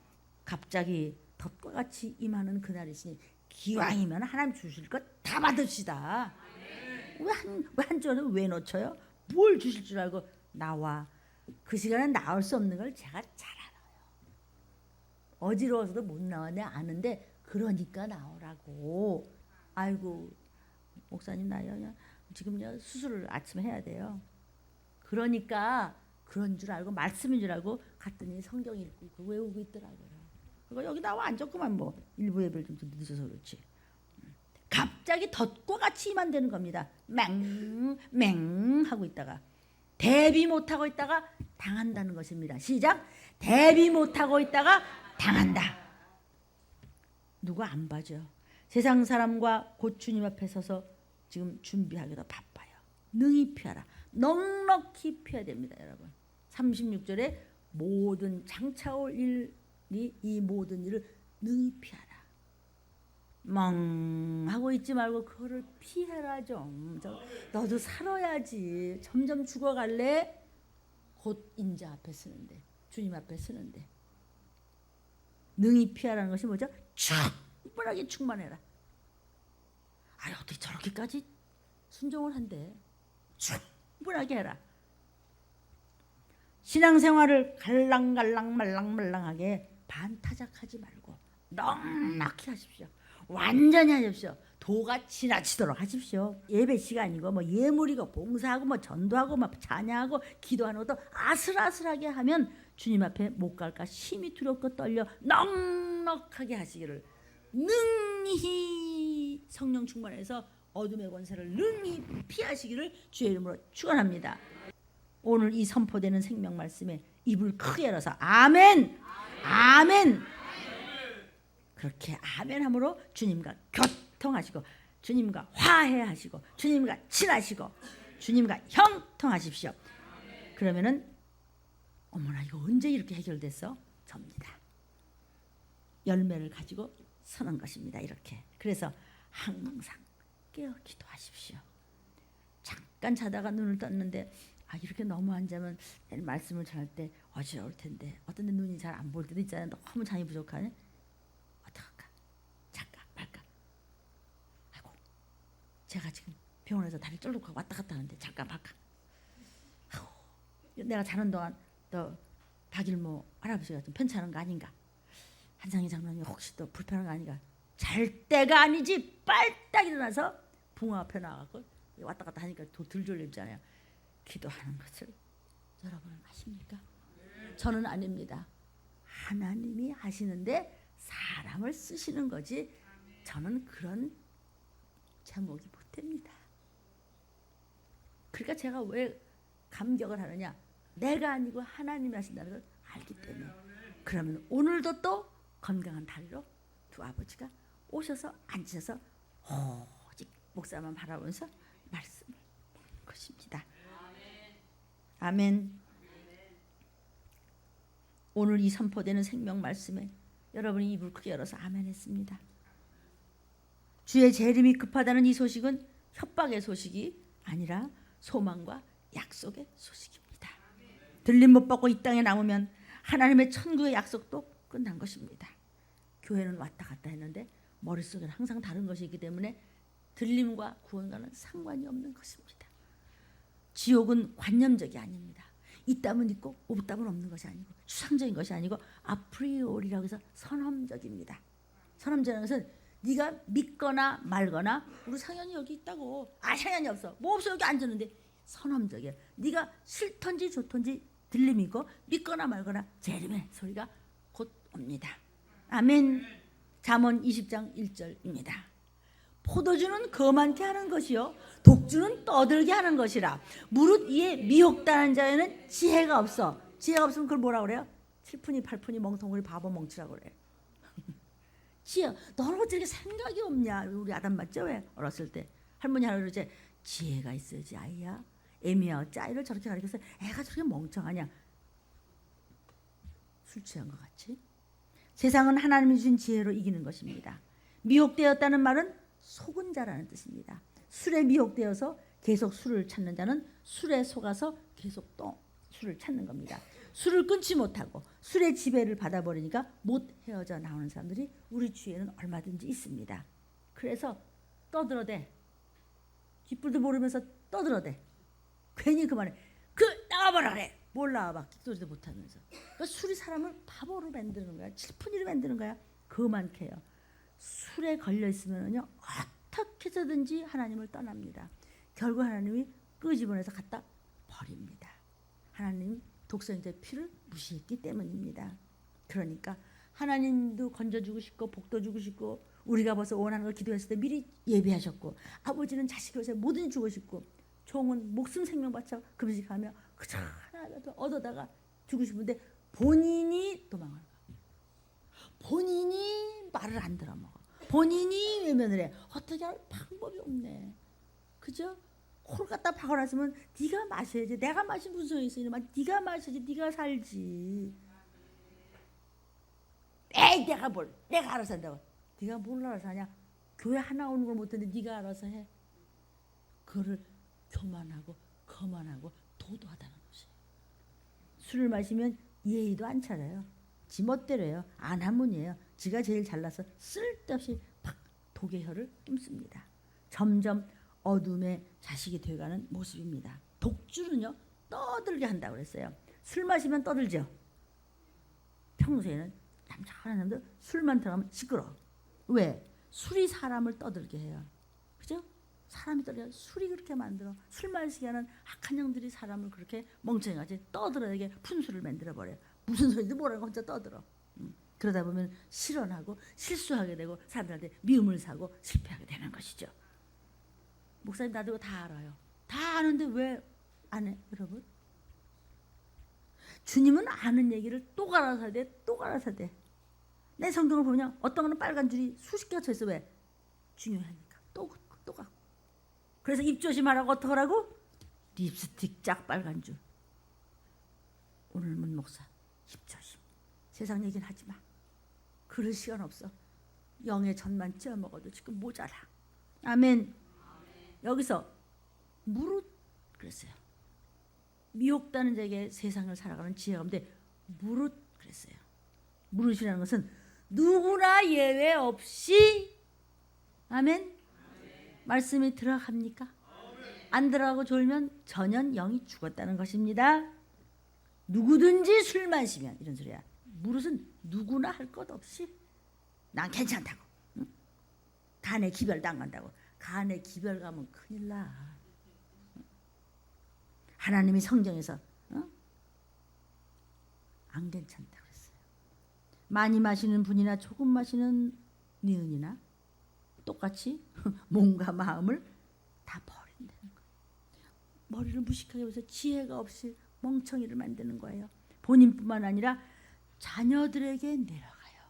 갑자기 덫과 같이 임하는 그날이시니 기왕이면 하나님 주실 것 다 받읍시다. 왜 한 주는 왜 놓쳐요? 뭘 주실 줄 알고 나와. 그 시간에 나올 수 없는 걸 제가 잘 알아요. 어지러워서도 못 나왔네 아는데 그러니까 나오라고. 아이고 목사님 나요 지금 수술을 아침에 해야 돼요. 그러니까 그런 줄 알고 말씀인 줄 알고 갔더니 성경 읽고 그거 외우고 있더라고요. 그거 여기 나와 앉았구만 뭐 일부 예배를 좀 늦어서 그렇지. 갑자기 덫과 같이 임한다는 겁니다. 맹 하고 있다가 대비 못하고 있다가 당한다는 것입니다. 시작. 대비 못하고 있다가 당한다. 누가 안 봐줘. 세상 사람과 곧 주님 앞에 서서 지금 준비하기도 바빠요. 능히 피하라. 넉넉히 피해야 됩니다. 여러분 36절에 모든 장차올 일이 이 모든 일을 능히 피하라. 멍하고 있지 말고 그거를 피해라 좀. 너도 살아야지. 점점 죽어갈래? 곧 인자 앞에 쓰는데 주님 앞에 쓰는데 능히 피하라는 것이 뭐죠? 충분하게 충만해라. 아니 어떻게 저렇게까지 순종을 한대. 충분하게 해라. 신앙생활을 갈랑갈랑 말랑말랑하게 반타작하지 말고 넉넉히 하십시오. 완전히 하십시오. 도가 지나치도록 하십시오. 예배 시간이고 뭐 예물이고 봉사하고 뭐 전도하고 뭐 찬양하고 기도하는 것도 아슬아슬하게 하면 주님 앞에 못 갈까 심히 두렵고 떨려 넉넉하게 하시기를 능히 성령 충만해서 어둠의 권세를 능히 피하시기를 주의 이름으로 축원합니다. 오늘 이 선포되는 생명 말씀에 입을 크게 열어서 아멘 아멘 그렇게 아멘함으로 주님과 교통하시고 주님과 화해하시고 주님과 친하시고 주님과 형통하십시오. 그러면은 어머나 이거 언제 이렇게 해결됐어? 접니다. 열매를 가지고 서는 것입니다. 이렇게. 그래서 항상 깨어 기도하십시오. 잠깐 자다가 눈을 떴는데 이렇게 너무 안 자면 내일 말씀을 전할 때 어지러울 텐데 어떤 데 눈이 잘 안 보일 때도 있잖아요. 너무 잠이 부족하네. 어떡할까? 잠깐 말까? 아이고 제가 지금 병원에서 다리 쫄룩하고 왔다 갔다 하는데 잠깐 말까? 내가 자는 동안 또 박일모 할아버지가 좀 편찮은 거 아닌가? 한상희 장로님 혹시 또 불편한 거 아닌가? 잘 때가 아니지 빨딱 일어나서 붕어 앞에 나가고 왔다 갔다 하니까 덜 졸립잖아요. 기도하는 것을 여러분은 아십니까? 저는 아닙니다. 하나님이 하시는데 사람을 쓰시는 거지 저는 그런 제목이 못 됩니다. 그러니까 제가 왜 감격을 하느냐? 내가 아니고 하나님이 하신다는 걸 알기 때문에. 그러면 오늘도 또 건강한 다리로 두 아버지가 오셔서 앉으셔서 오직 목사만 바라보면서 말씀을 보는 것입니다. 아멘. 오늘 이 선포되는 생명 말씀에 여러분이 입을 크게 열어서 아멘 했습니다. 주의 재림이 급하다는 이 소식은 협박의 소식이 아니라 소망과 약속의 소식입니다. 들림 못 받고 이 땅에 남으면 하나님의 천국의 약속도 끝난 것입니다. 교회는 왔다 갔다 했는데 머릿속에는 항상 다른 것이 있기 때문에 들림과 구원과는 상관이 없는 것입니다. 지옥은 관념적이 아닙니다. 있다면 있고 없다면 없는 것이 아니고 추상적인 것이 아니고 아프리오리라고 해서 선험적입니다. 선험적인 것은 네가 믿거나 말거나 우리 상현이 여기 있다고 상현이 없어 뭐 없어 여기 앉았는데 선험적이야. 네가 싫던지 좋던지 들림이 있고 믿거나 말거나 재림의 소리가 곧 옵니다. 아멘. 잠언 20장 1절입니다. 포도주는 거만케 하는 것이요 독주는 떠들게 하는 것이라. 무릇 이에 미혹당한 자에는 지혜가 없어. 지혜가 없으면 그걸 뭐라 그래요? 7푼이 8푼이 멍텅구리 바보 멍치라고 그래. 지혜, 너는 어떻게 생각이 없냐? 우리 아담 맞죠? 왜? 어렸을 때 할머니 할아버지 그러지 지혜가 있어야지 아이야. 애미야 짜이를 저렇게 가르쳐서 애가 저렇게 멍청하냐? 술 취한 것 같이. 세상은 하나님이 주신 지혜로 이기는 것입니다. 미혹되었다는 말은 속은 자라는 뜻입니다. 술에 미혹되어서 계속 술을 찾는 자는 술에 속아서 계속 또 술을 찾는 겁니다. 술을 끊지 못하고 술의 지배를 받아버리니까 못 헤어져 나오는 사람들이 우리 주위에는 얼마든지 있습니다. 그래서 떠들어대. 뒷불도 모르면서 떠들어대. 괜히 그만해. 나와봐라 그래. 뭘 나와봐. 깃소리도 못하면서. 그러니까 술이 사람을 바보로 만드는 거야. 칠푼이로 만드는 거야. 그만케 해요. 술에 걸려 있으면요 어떻게 해서든지 하나님을 떠납니다. 결국 하나님이 끄집어내서 갖다 버립니다. 하나님 독생자의 피를 무시했기 때문입니다. 그러니까 하나님도 건져주고 싶고 복도 주고 싶고 우리가 벌써 원하는 걸 기도했을 때 미리 예비하셨고 아버지는 자식을 위해서 뭐든지 주고 싶고 종은 목숨 생명 바쳐 금식하며 그저 하나라도 얻어다가 주고 싶은데 본인이 도망을 가. 본인이 말을 안 들어먹어. 본인이 외면을 해. 어떻게 할 방법이 없네. 그죠? 코를 갖다 박아놨으면 네가 마셔야지. 내가 마신 무슨 소용이 있어. 이놈아. 네가 마셔야지. 네가 살지. 에이 내가 뭘. 내가 알아서 한다고. 네가 뭘 알아서 하냐. 교회 하나 오는 걸 못했는데 네가 알아서 해. 그거를 교만하고 거만하고 도도하다는 것이에요. 술을 마시면 예의도 안 차려요. 지 멋대로 해요. 안 하문이에요. 지가 제일 잘나서 쓸데없이 팍 독의 혀를 뿜습니다. 점점 어둠의 자식이 되어가는 모습입니다. 독주는요 떠들게 한다고 그랬어요. 술 마시면 떠들죠. 평소에는 잠잠한 사람들 술만 들어가면 시끄러워. 왜? 술이 사람을 떠들게 해요. 그죠? 사람이 떠들게 술이 그렇게 만들어. 술 마시게 하는 악한 영들이 사람을 그렇게 멍청이같이 떠들어내게 푼술을 만들어버려요. 무슨 소리인지 모르고 혼자 떠들어. 그러다 보면 실언하고 실수하게 되고 사람들한테 미움을 사고 실패하게 되는 것이죠. 목사님 나도 이거 다 알아요. 다 아는데 왜 안 해? 여러분? 주님은 아는 얘기를 또 갈아서 돼. 또 갈아서 돼. 내 성경을 보면 어떤 거는 빨간 줄이 수십 개가 쳐있어. 왜? 중요하니까. 또 가고. 그래서 입 조심하라고 어떻게 하라고? 립스틱 짝 빨간 줄. 오늘은 목사 입 조심. 세상 얘기는 하지 마. 그럴 시간 없어. 영의 젖만 찌어 먹어도 지금 모자라. 아멘. 여기서 무릇 그랬어요. 미혹다는 자에게 세상을 살아가는 지혜가 없는데 무릇 그랬어요. 무릇이라는 것은 누구나 예외 없이 아멘. 말씀이 들어갑니까? 안 들어가고 졸면 전혀 영이 죽었다는 것입니다. 누구든지 술 마시면 이런 소리야. 무릇은 누구나 할 것 없이 난 괜찮다고. 응? 간에 기별 당한다고. 간에 기별 가면 큰일 나. 하나님이 성경에서 안 괜찮다고 그랬어요. 많이 마시는 분이나 조금 마시는 니은이나 똑같이 몸과 마음을 다 버린다는 거예요. 머리를 무식하게 해서 지혜가 없이 멍청이를 만드는 거예요. 본인뿐만 아니라 자녀들에게 내려가요.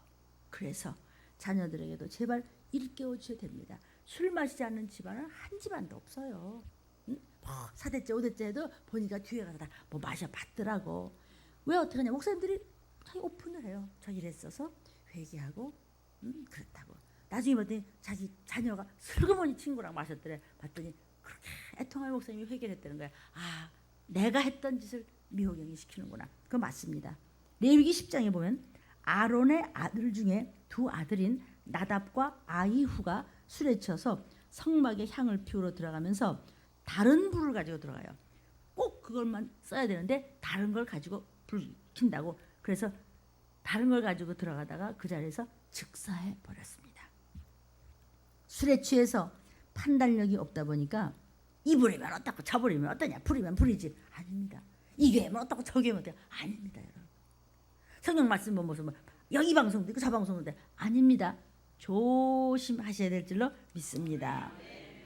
그래서 자녀들에게도 제발 일깨워 주셔야 됩니다. 술 마시지 않는 집안은 한 집안도 없어요. 응? 뭐 4대째 5대째 해도 보니까 뒤에 가서 다 뭐 마셔봤더라고. 왜 어떻게 하냐. 목사님들이 자기 오픈을 해요. 저 이랬어서 회개하고 그렇다고. 나중에 봤더니 자기 자녀가 슬그머니 친구랑 마셨더래. 봤더니 그렇게 애통하게 목사님이 회개를 했다는 거야. 아, 내가 했던 짓을 미혹영이 시키는구나. 그거 맞습니다. 레위기 10장에 보면 아론의 아들 중에 두 아들인 나답과 아이후가 술에 취해서 성막에 향을 피우러 들어가면서 다른 불을 가지고 들어가요. 꼭 그걸만 써야 되는데 다른 걸 가지고 불 킨다고. 그래서 다른 걸 가지고 들어가다가 그 자리에서 즉사해 버렸습니다. 술에 취해서 판단력이 없다 보니까 이 불이면 어떻고 저 불이면 어떠냐, 불이면 불이지. 아닙니다. 이 교회면 어떻고 저 교회면 어때요? 아닙니다. 여러분. 성경 말씀 뭐 무슨 이 방송도 있고 저 방송도 있고 아닙니다. 조심하셔야 될 줄로 믿습니다.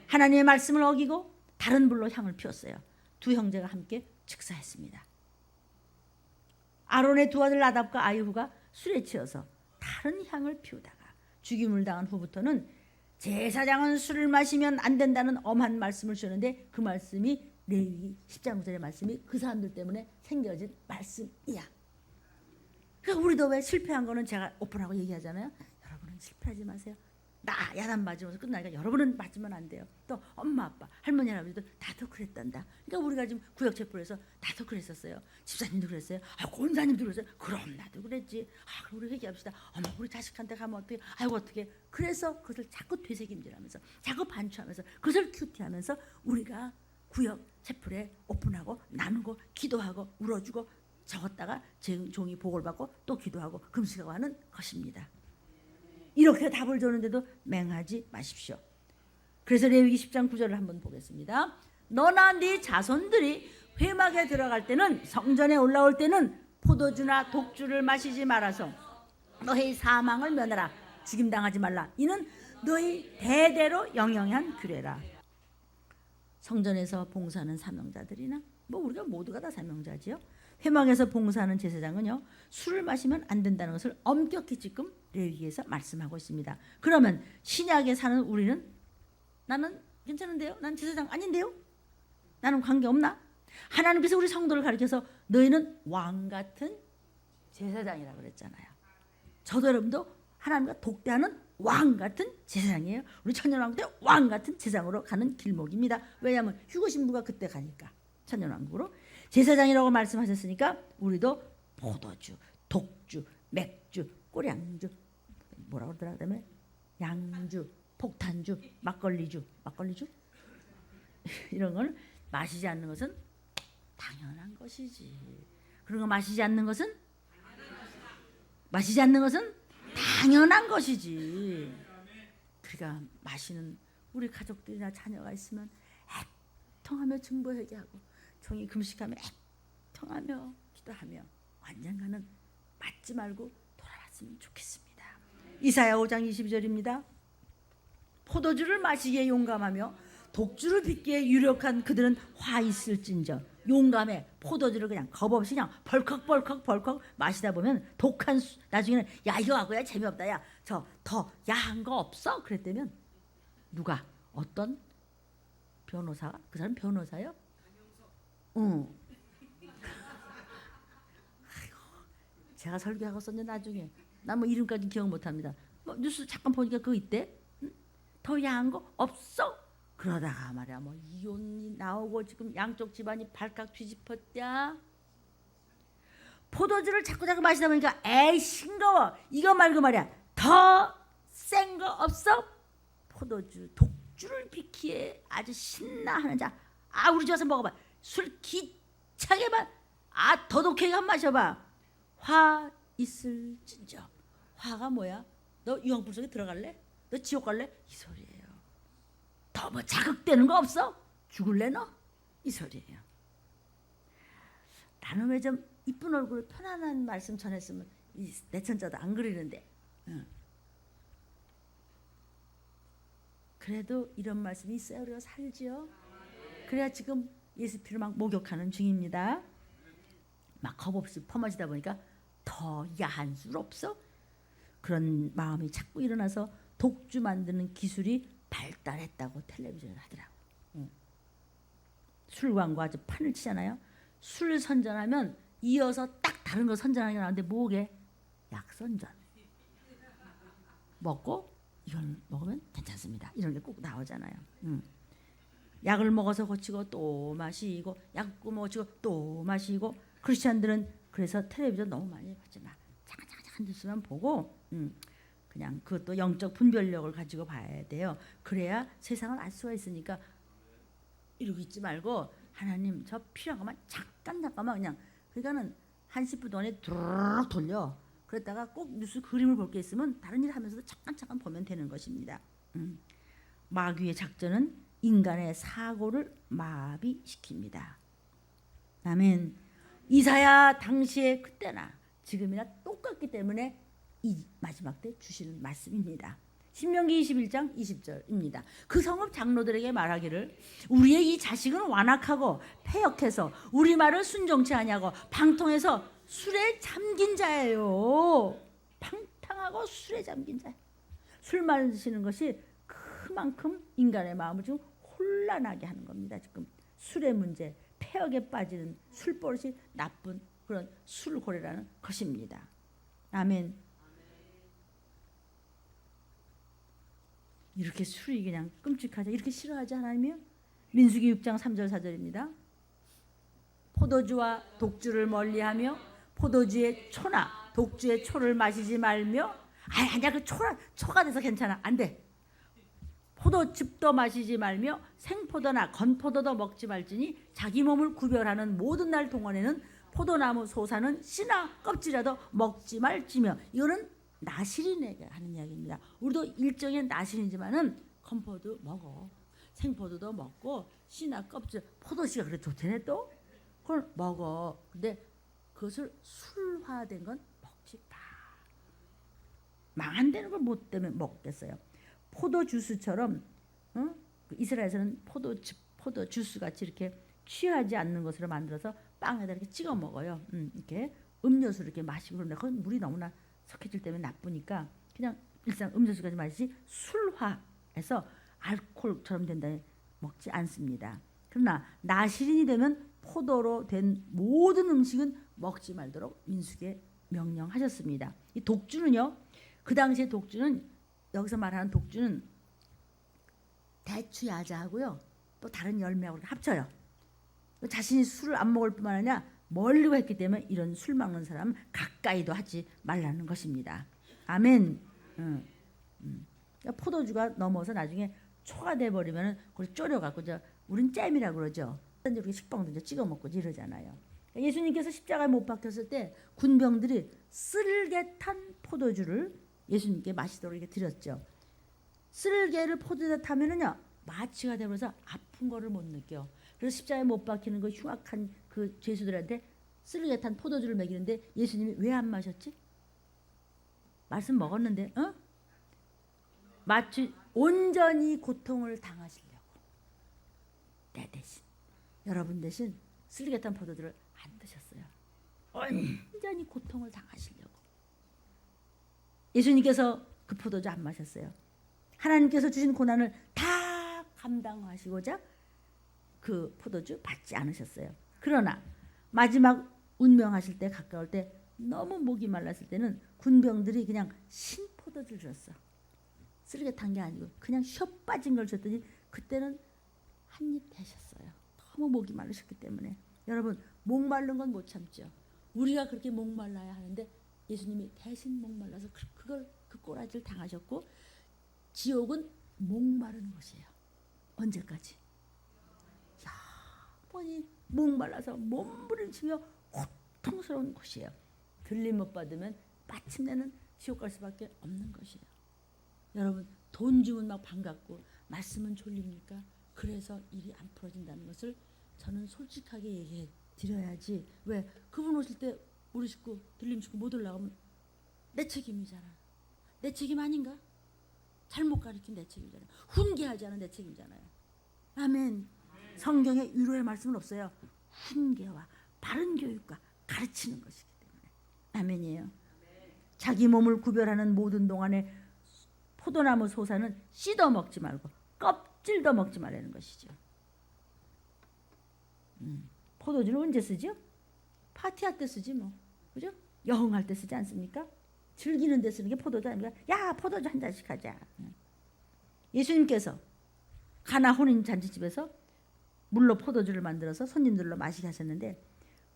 하나님의 말씀을 어기고 다른 불로 향을 피웠어요. 두 형제가 함께 즉사했습니다. 아론의 두 아들 나답과 아이후가 술에 취해서 다른 향을 피우다가 죽임을 당한 후부터는 제사장은 술을 마시면 안 된다는 엄한 말씀을 주셨는데 그 말씀이 레위기 10장 9절의 말씀이 그 사람들 때문에 생겨진 말씀이야. 그러니까 우리도 왜 실패한 거는 제가 오픈하고 얘기하잖아요. 여러분은 실패하지 마세요. 나 야단 맞으면서 끝나니까 여러분은 맞으면 안 돼요. 또 엄마 아빠 할머니 할아버지도 나도 그랬단다. 그러니까 우리가 지금 구역체포에서 나도 그랬었어요. 집사님도 그랬어요. 권사님도 그랬어요. 그럼 나도 그랬지. 그럼 우리 회개합시다. 어머 우리 자식한테 가면 어떻게 아이고 어떻게. 그래서 그것을 자꾸 되새김질하면서 자꾸 반추하면서 그것을 큐티하면서 우리가 구역 채플에 오픈하고 나누고 기도하고 울어주고 적었다가 종이 복을 받고 또 기도하고 금식하고 하는 것입니다. 이렇게 답을 줬는데도 맹하지 마십시오. 그래서 레위기 10장 9절을 한번 보겠습니다. 너나 네 자손들이 회막에 들어갈 때는 성전에 올라올 때는 포도주나 독주를 마시지 말아서 너희 사망을 면하라. 죽임당하지 말라. 이는 너희 대대로 영영한 규례라. 성전에서 봉사하는 사명자들이나 우리가 모두가 다 사명자지요. 회막에서 봉사하는 제사장은요 술을 마시면 안 된다는 것을 엄격히 지금 레위기에서 말씀하고 있습니다. 그러면 신약에 사는 우리는 나는 괜찮은데요? 난 제사장 아닌데요? 나는 관계없나? 하나님께서 우리 성도를 가르쳐서 너희는 왕같은 제사장이라고 그랬잖아요. 저도 여러분도 하나님과 독대하는 왕같은 제사장이에요. 우리 천년왕국 때 왕같은 제사장으로 가는 길목입니다. 왜냐하면 휴거 신부가 그때 가니까 천년왕국으로 제사장이라고 말씀하셨으니까 우리도 포도주, 독주, 맥주, 꼬량주, 뭐라고 그러더라 그다음에 양주, 폭탄주, 막걸리주 이런 걸 마시지 않는 것은 당연한 것이지. 그런 거 마시지 않는 것은 당연한 것이지. 그러니까 마시는 우리 가족들이나 자녀가 있으면 애통하며 증거회개하고 종이 금식하며 애통하며 기도하며 언젠가는 맞지 말고 돌아왔으면 좋겠습니다. 이사야 5장 22절입니다. 포도주를 마시기에 용감하며 독주를 빚기에 유력한 그들은 화 있을진저. 용감해. 포도주를 그냥 겁없이 그냥 벌컥 마시다 보면 독한 나중에는 야 이거 하고야 재미없다. 야 저 더 야한 거 없어? 그랬다면 누가 어떤 변호사가 그 사람 변호사요? 응. 제가 설교하고 썼는데 나중에 나 이름까지 기억 못합니다. 뉴스 잠깐 보니까 그거 있대. 응? 더 야한 거 없어? 그러다가 말이야 이혼이 나오고 지금 양쪽 집안이 발칵 뒤집었냐. 포도주를 자꾸 마시다 보니까 에이 싱거워. 이거 말고 말이야 더 센 거 없어? 포도주 독주를 빚기에 아주 신나하는 자. 우리 집 와서 먹어봐. 술 기차게만 더 독하게 한 마셔봐. 화 있을진저. 화가 뭐야? 너 유황불 속에 들어갈래? 너 지옥 갈래? 이 소리예요. 더 자극되는 거 없어? 죽을래 너? 이 소리예요. 나는 왜 좀 이쁜 얼굴 편안한 말씀 전했으면 내 천자도 안 그리는데. 그래도 이런 말씀이 있어야 우리가 살지요. 그래야 지금 예수 피로 목욕하는 중입니다. 겁없이 퍼마시다 보니까 더 야한 술 없어? 그런 마음이 자꾸 일어나서 독주 만드는 기술이 발달했다고 텔레비전에 하더라고. 술 광고 아주 판을 치잖아요. 술 선전하면 이어서 딱 다른 거 선전하는 게 나오는데 뭐게? 약선전. 먹고 이걸 먹으면 괜찮습니다. 이런 게 꼭 나오잖아요. 약을 먹어서 고치고 또 마시고 약 먹고 또 마시고. 크리스찬들은 그래서 텔레비전 너무 많이 보지 마. 잠깐 한 뉴스만 보고 그냥 그것도 영적 분별력을 가지고 봐야 돼요. 그래야 세상을 알 수가 있으니까 이러고 있지 말고 하나님 저 필요한 것만 잠깐만 그냥 그러니까는 한 10분 동안에 두루룩 돌려. 그랬다가 꼭 뉴스 그림을 볼 게 있으면 다른 일 하면서도 잠깐 보면 되는 것입니다. 마귀의 작전은 인간의 사고를 마비시킵니다. 아멘. 이사야 당시에 그때나 지금이나 똑같기 때문에 이 마지막 때 주시는 말씀입니다. 신명기 21장 20절입니다. 그 성읍 장로들에게 말하기를 우리의 이 자식은 완악하고 패역해서 우리 말을 순종치 아니하고 방통해서 술에 잠긴 자예요. 방탕하고 술에 잠긴 자예요. 술 마시는 것이 그만큼 인간의 마음을 지금 혼란하게 하는 겁니다. 지금 술의 문제, 패역에 빠지는 술버릇이 나쁜 그런 술고래라는 것입니다. 아멘. 이렇게 술이 그냥 끔찍하죠. 이렇게 싫어하지 하나님이요? 민수기 6장 3절 4절입니다. 포도주와 독주를 멀리하며 포도주의 초나 독주의 초를 마시지 말며 아니야 그 초가 돼서 괜찮아 안 돼. 포도즙도 마시지 말며 생포도나 건포도도 먹지 말지니 자기 몸을 구별하는 모든 날 동안에는 포도나무 솟아는 씨나 껍질이라도 먹지 말지며 이거는 나실인에게 하는 이야기입니다. 우리도 일종의 나실이지만은 건포도 먹어, 생포도도 먹고 씨나 껍질, 포도씨가 그래 좋대네 또 그걸 먹어. 근데 그것을 술화된 건 먹지 마. 망한다는 걸 못 때문에 먹겠어요. 포도 주스처럼 이스라엘에서는 포도 주스 같이 이렇게 취하지 않는 것으로 만들어서 빵에다 이렇게 찍어 먹어요. 이렇게 음료수 이렇게 마시고 그런데 그건 물이 너무나 석회질 때문에 나쁘니까 그냥 일상 음료수까지 마시지 술화해서 알코올처럼 된다 먹지 않습니다. 그러나 나실인이 되면 포도로 된 모든 음식은 먹지 말도록 민수기에 명령하셨습니다. 이 독주는요. 그 당시에 독주는 여기서 말하는 독주는 대추 야자하고요. 또 다른 열매하고 합쳐요. 자신이 술을 안 먹을 뿐만 아니라 멀리고 했기 때문에 이런 술 먹는 사람은 가까이도 하지 말라는 것입니다. 아멘. 그러니까 포도주가 넘어서 나중에 초가 돼버리면 그걸 졸여갖고 우린 잼이라고 그러죠. 이렇게 식빵도 이제 찍어 먹고 이러잖아요. 그러니까 예수님께서 십자가에 못 박혔을 때 군병들이 쓸개 탄 포도주를 예수님께 마시도록 이렇게 드렸죠. 쓸개를 포도주에 타면은요 마취가 되면서 아픈 거를 못 느껴. 그래서 십자가에 못 박히는 그 흉악한 그 죄수들한테 쓸개 탄 포도주를 먹이는데 예수님이 왜 안 마셨지? 말씀 먹었는데, 마치 온전히 고통을 당하시려고 내 대신 여러분 대신 쓸개 탄 포도주를 안 드셨어요. 온전히 고통을 당하시려고. 예수님께서 그 포도주 안 마셨어요. 하나님께서 주신 고난을 다 감당하시고자 그 포도주 받지 않으셨어요. 그러나 마지막 운명하실 때 가까울 때 너무 목이 말랐을 때는 군병들이 그냥 신포도주를 줬어. 쓰레기 탄 게 아니고 그냥 쉬어 빠진 걸 줬더니 그때는 한 입 대셨어요. 너무 목이 마르셨기 때문에. 여러분 목 마른 건 못 참죠. 우리가 그렇게 목 말라야 하는데 예수님이 대신 목 말라서 그 꼬라지를 당하셨고 지옥은 목 마르는 것이에요. 언제까지? 영원히 목 말라서 몸부림치며 고통스러운 곳이에요. 들림 못 받으면 마침내는 지옥 갈 수밖에 없는 것이에요. 여러분 돈 주면 막 반갑고 말씀은 졸립니까? 그래서 일이 안 풀어진다는 것을 저는 솔직하게 얘기해 드려야지. 왜? 그분 오실 때 우리 식구 들림 식구 못 올라오면 내 책임이잖아. 내 책임 아닌가? 잘못 가르친 내 책임이잖아요. 훈계하지 않은 내 책임이잖아요. 아멘. 성경에 위로의 말씀은 없어요. 훈계와 바른 교육과 가르치는 것이기 때문에. 아멘이에요. 자기 몸을 구별하는 모든 동안에 포도나무 소사는 씻어 먹지 말고 껍질도 먹지 말라는 것이죠. 포도주는 언제 쓰죠? 파티할 때 쓰지 뭐. 그죠? 여흥할 때 쓰지 않습니까? 즐기는 데 쓰는 게 포도주 아닙니까? 야 포도주 한 잔씩 하자. 예수님께서 가나 혼인 잔치집에서 물로 포도주를 만들어서 손님들로 마시게 하셨는데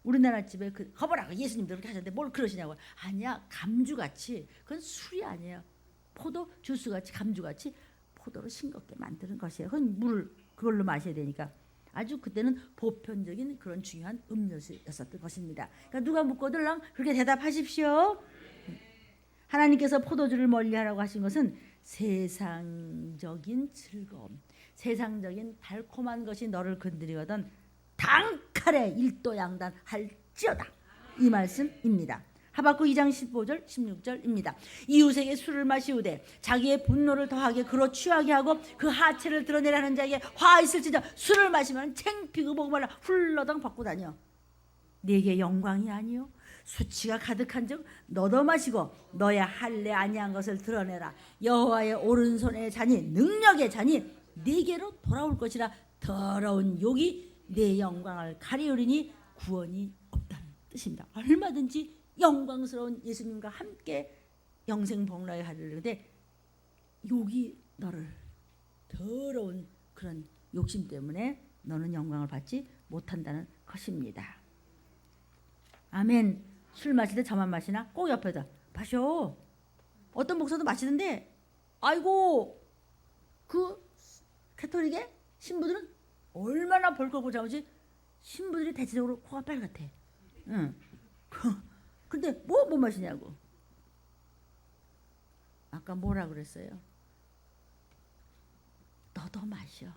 우리나라 집에 거보라고 예수님도 그렇게 하셨는데 뭘 그러시냐고. 아니야 감주같이 그건 술이 아니에요. 포도 주스 같이 감주 같이 포도로 싱겁게 만드는 것이에요. 그건 물을 그걸로 마셔야 되니까 아주 그때는 보편적인 그런 중요한 음료수였었던 것입니다. 그러니까 누가 묻거들랑 그렇게 대답하십시오. 하나님께서 포도주를 멀리하라고 하신 것은 세상적인 즐거움, 세상적인 달콤한 것이 너를 건드리거든 단칼에 일도양단 할지어다, 이 말씀입니다. 하박국 2장 15절 16절입니다. 이웃에게 술을 마시우되 자기의 분노를 더하게 그로 취하게 하고 그 하체를 드러내라는 자에게 화 있을지자 술을 마시면 창피고 목말라 훌러덩 벗고 다녀. 네게 영광이 아니요 수치가 가득한 즉 너도 마시고 너의 할례 아니한 것을 드러내라. 여호와의 오른손의 잔이 능력의 잔이 네게로 돌아올 것이라. 더러운 욕이 내 영광을 가리우리니 구원이 없다는 뜻입니다. 얼마든지 영광스러운 예수님과 함께 영생복락에 하려는데 욕이 너를 더러운 그런 욕심 때문에 너는 영광을 받지 못한다는 것입니다. 아멘. 술 마실 때 저만 마시나? 꼭 옆에다 마셔. 어떤 목사도 마시는데 아이고 그 가톨릭의 신부들은 얼마나 벌컥 잡으지. 신부들이 대체적으로 코가 빨갛대. 응. 근데 뭐 마시냐고. 아까 뭐라 그랬어요? 너도 마셔.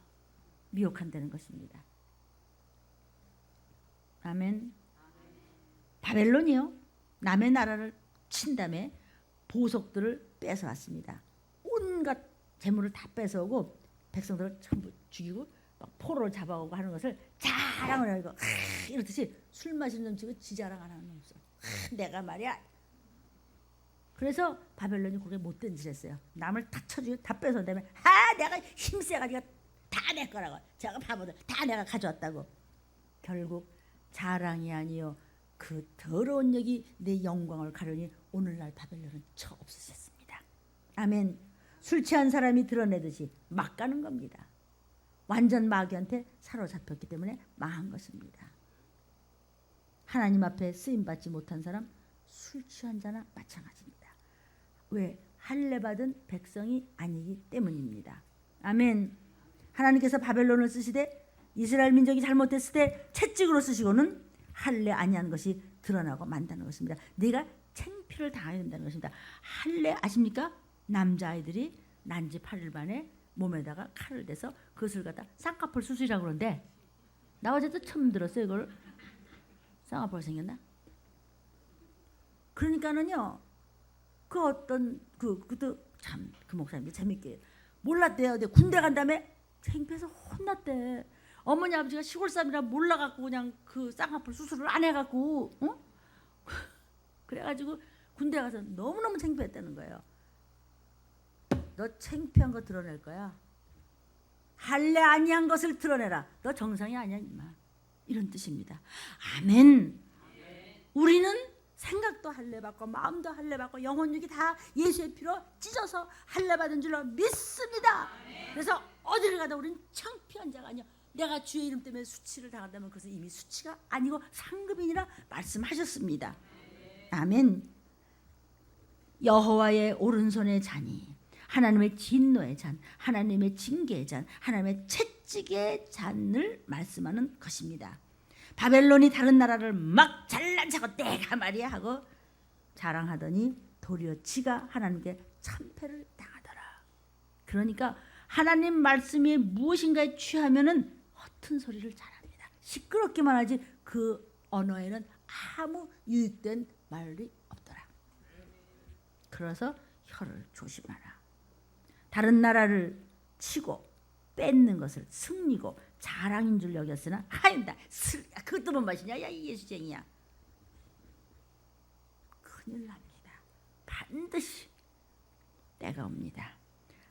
미혹한다는 것입니다. 아멘. 바벨론이요 남의 나라를 친 다음에 보석들을 뺏어왔습니다. 온갖 재물을 다 뺏어오고 백성들을 전부 죽이고 막 포로를 잡아오고 하는 것을 자랑을 하고 이렇듯이 술 마시는 놈 치고 지 자랑 안 하는 놈 없어. 내가 말이야. 그래서 바벨론이 그게 못된 짓 했어요. 남을 다 쳐주고 다 뺏어온 다음에 내가 힘세가지고 다 내 거라고. 제가 바보들 다 내가 가져왔다고. 결국 자랑이 아니요 그 더러운 역이 내 영광을 가려니 오늘날 바벨론은 처 없으셨습니다. 아멘. 술 취한 사람이 드러내듯이 막 가는 겁니다. 완전 마귀한테 사로잡혔기 때문에 망한 것입니다. 하나님 앞에 쓰임받지 못한 사람 술 취한 자나 마찬가지입니다. 왜? 할례 받은 백성이 아니기 때문입니다. 아멘. 하나님께서 바벨론을 쓰시되 이스라엘 민족이 잘못했을 때 채찍으로 쓰시고는 할례 아니한 것이 드러나고 만다는 것입니다. 네가 창피를 당해야 된다는 것입니다. 할례 아십니까? 남자아이들이 난지 8일 만에 몸에다가 칼을 대서 그것을 갖다 쌍꺼풀 수술이라고 그러는데 나 어제도 처음 들었어요. 이걸 쌍꺼풀 생겼나? 그러니까는요 그 어떤 그것도 참 그 목사님도 재밌게 몰랐대요. 근데 군대 간 다음에 창피해서 혼났대. 어머니 아버지가 시골 사람이라 몰라갖고 그냥 그 쌍꺼풀 수술을 안 해갖고 그래가지고 군대 가서 너무너무 창피했다는 거예요. 너 창피한 거 드러낼 거야. 할례 아니한 것을 드러내라. 너 정상이 아니야 임마. 이런 뜻입니다. 아멘. 우리는 생각도 할례 받고 마음도 할례 받고 영혼육이 다 예수의 피로 찢어서 할례 받은 줄로 믿습니다. 그래서 어디를 가도 우리는 창피한 자가 아니야. 내가 주의 이름 때문에 수치를 당한다면 그것은 이미 수치가 아니고 상급이니라 말씀하셨습니다. 아멘. 여호와의 오른손의 잔이 하나님의 진노의 잔, 하나님의 징계의 잔, 하나님의 채찍의 잔을 말씀하는 것입니다. 바벨론이 다른 나라를 막 잘난 척하고 내가 말이야 하고 자랑하더니 도리어 지가 하나님께 참패를 당하더라. 그러니까 하나님 말씀이 무엇인가에 취하면은 허튼 소리를 잘합니다. 시끄럽기만 하지 그 언어에는 아무 유익된 말이 없더라. 그래서 혀를 조심하라. 다른 나라를 치고 뺏는 것을 승리고 자랑인 줄 여겼으나 하인다. 그것도 뭔 맛이냐? 야, 이 예수쟁이야. 큰일 납니다. 반드시 때가 옵니다.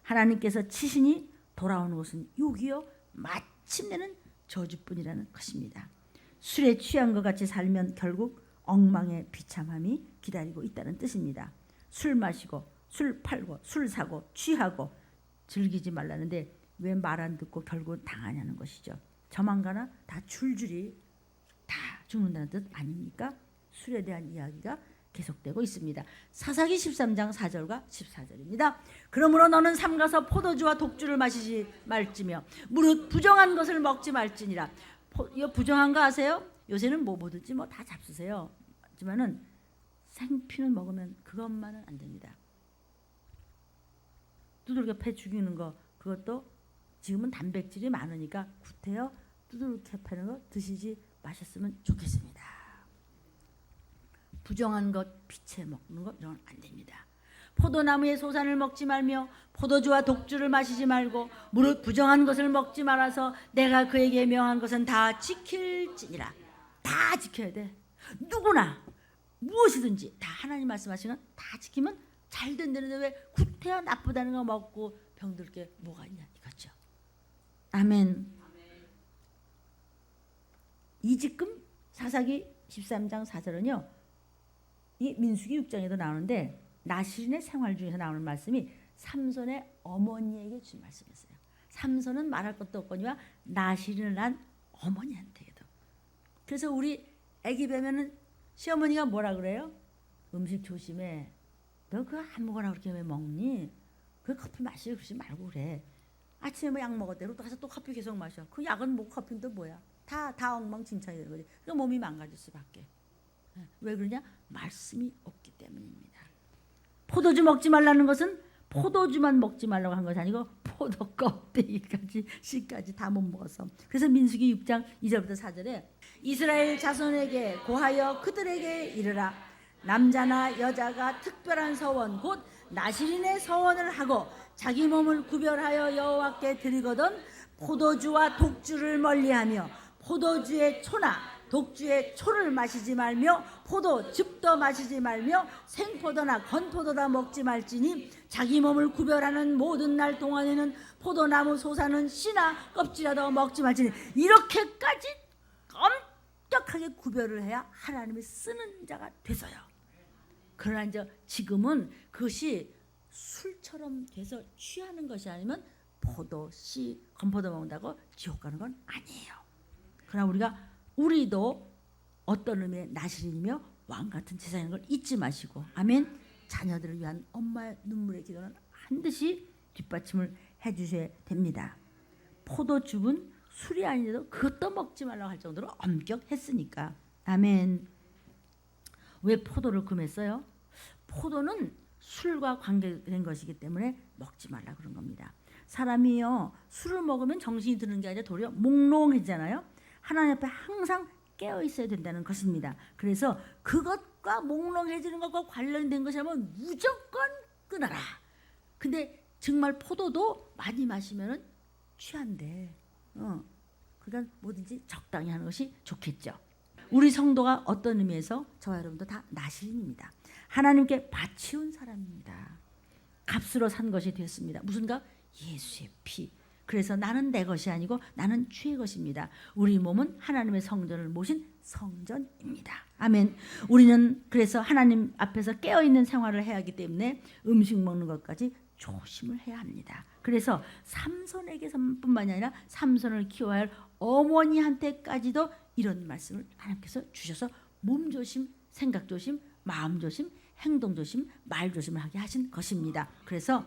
하나님께서 치시니 돌아오는 것은 욕이요 마침내는 저주뿐이라는 것입니다. 술에 취한 것 같이 살면 결국 엉망의 비참함이 기다리고 있다는 뜻입니다. 술 마시고 술 팔고 술 사고 취하고 즐기지 말라는데 왜 말 안 듣고 결국 당하냐는 것이죠. 저만 가나 다 줄줄이 다 죽는다는 뜻 아닙니까? 술에 대한 이야기가 계속되고 있습니다. 사사기 13장 4절과 14절입니다. 그러므로 너는 삼가서 포도주와 독주를 마시지 말지며 무릇 부정한 것을 먹지 말지니라. 이거 부정한 거 아세요? 요새는 뭐든지 뭐 다 잡수세요. 하지만은 생피는 먹으면 그것만은 안 됩니다. 두들겨 패 죽이는 거 그것도 지금은 단백질이 많으니까 구태여 두들겨 패는 거 드시지 마셨으면 좋겠습니다. 부정한 것 피채 먹는 거 이런 건 안 됩니다. 포도나무의 소산을 먹지 말며 포도주와 독주를 마시지 말고 무릇 부정한 것을 먹지 말아서 내가 그에게 명한 것은 다 지킬지니라. 다 지켜야 돼. 누구나 무엇이든지 다 하나님 말씀하시는 건 다 지키면 잘 된다는데 왜 구태여 나쁘다는 거 먹고 병들 게 뭐가 있냐 이거죠. 아멘. 이지금 사사기 13장 4절은요. 이 민수기 6장에도 나오는데 나실인의 생활 중에서 나오는 말씀이 삼손의 어머니에게 준 말씀이었어요. 삼손은 말할 것도 없거니와 나실인을 낳은 어머니한테도. 그래서 우리 아기 뵈면은 시어머니가 뭐라 그래요? 음식 조심해. 너 그거 아무거나 그렇게 왜 먹니? 그 커피 마시고 그러지 말고 그래. 아침에 뭐 약 먹었대로 또 가서 또 커피 계속 마셔. 그 약은 뭐 커피는 또 뭐야? 다 엉망진창이 되는 거지. 그 몸이 망가질 수밖에. 왜 그러냐? 말씀이 없기 때문입니다. 포도주 먹지 말라는 것은 포도주만 먹지 말라고 한 것이 아니고 포도 껍데기까지 씨까지 다 못 먹어서. 그래서 민수기 6장 2절부터 4절에 이스라엘 자손에게 고하여 그들에게 이르라. 남자나 여자가 특별한 서원 곧 나실인의 서원을 하고 자기 몸을 구별하여 여호와께 드리거든 포도주와 독주를 멀리하며 포도주의 초나 독주의 초를 마시지 말며 포도즙도 마시지 말며 생포도나 건포도다 먹지 말지니 자기 몸을 구별하는 모든 날 동안에는 포도나무 소사는 씨나 껍질이라도 먹지 말지니. 이렇게까지 엄격하게 구별을 해야 하나님이 쓰는 자가 돼서요. 그러나 이제 지금은 그것이 술처럼 돼서 취하는 것이 아니면 포도, 씨, 건포도 먹는다고 지옥 가는 건 아니에요. 그러나 우리도 어떤 의미의 나실인이며 왕 같은 제사인 걸 잊지 마시고 아멘. 자녀들을 위한 엄마의 눈물의 기도는 반드시 뒷받침을 해주셔야 됩니다. 포도즙은 술이 아니라도 그것도 먹지 말라고 할 정도로 엄격했으니까 아멘. 왜 포도를 금했어요? 포도는 술과 관계된 것이기 때문에 먹지 말라 그런 겁니다. 사람이요 술을 먹으면 정신이 드는 게 아니라 도리어 몽롱해지잖아요. 하나님 앞에 항상 깨어 있어야 된다는 것입니다. 그래서 그것과 몽롱해지는 것과 관련된 것이라면 무조건 끊어라. 근데 정말 포도도 많이 마시면은 취한대. 그러니까 뭐든지 적당히 하는 것이 좋겠죠. 우리 성도가 어떤 의미에서 저와 여러분도 다 나실인입니다. 하나님께 바치운 사람입니다. 값으로 산 것이 되었습니다. 무슨 값? 예수의 피. 그래서 나는 내 것이 아니고 나는 주의 것입니다. 우리 몸은 하나님의 성전을 모신 성전입니다. 아멘. 우리는 그래서 하나님 앞에서 깨어있는 생활을 해야 하기 때문에 음식 먹는 것까지 조심을 해야 합니다. 그래서 삼손에게뿐만이 아니라 삼손을 키워야 할 어머니한테까지도 이런 말씀을 하나님께서 주셔서 몸조심, 생각조심, 마음조심, 행동조심, 말조심을 하게 하신 것입니다. 그래서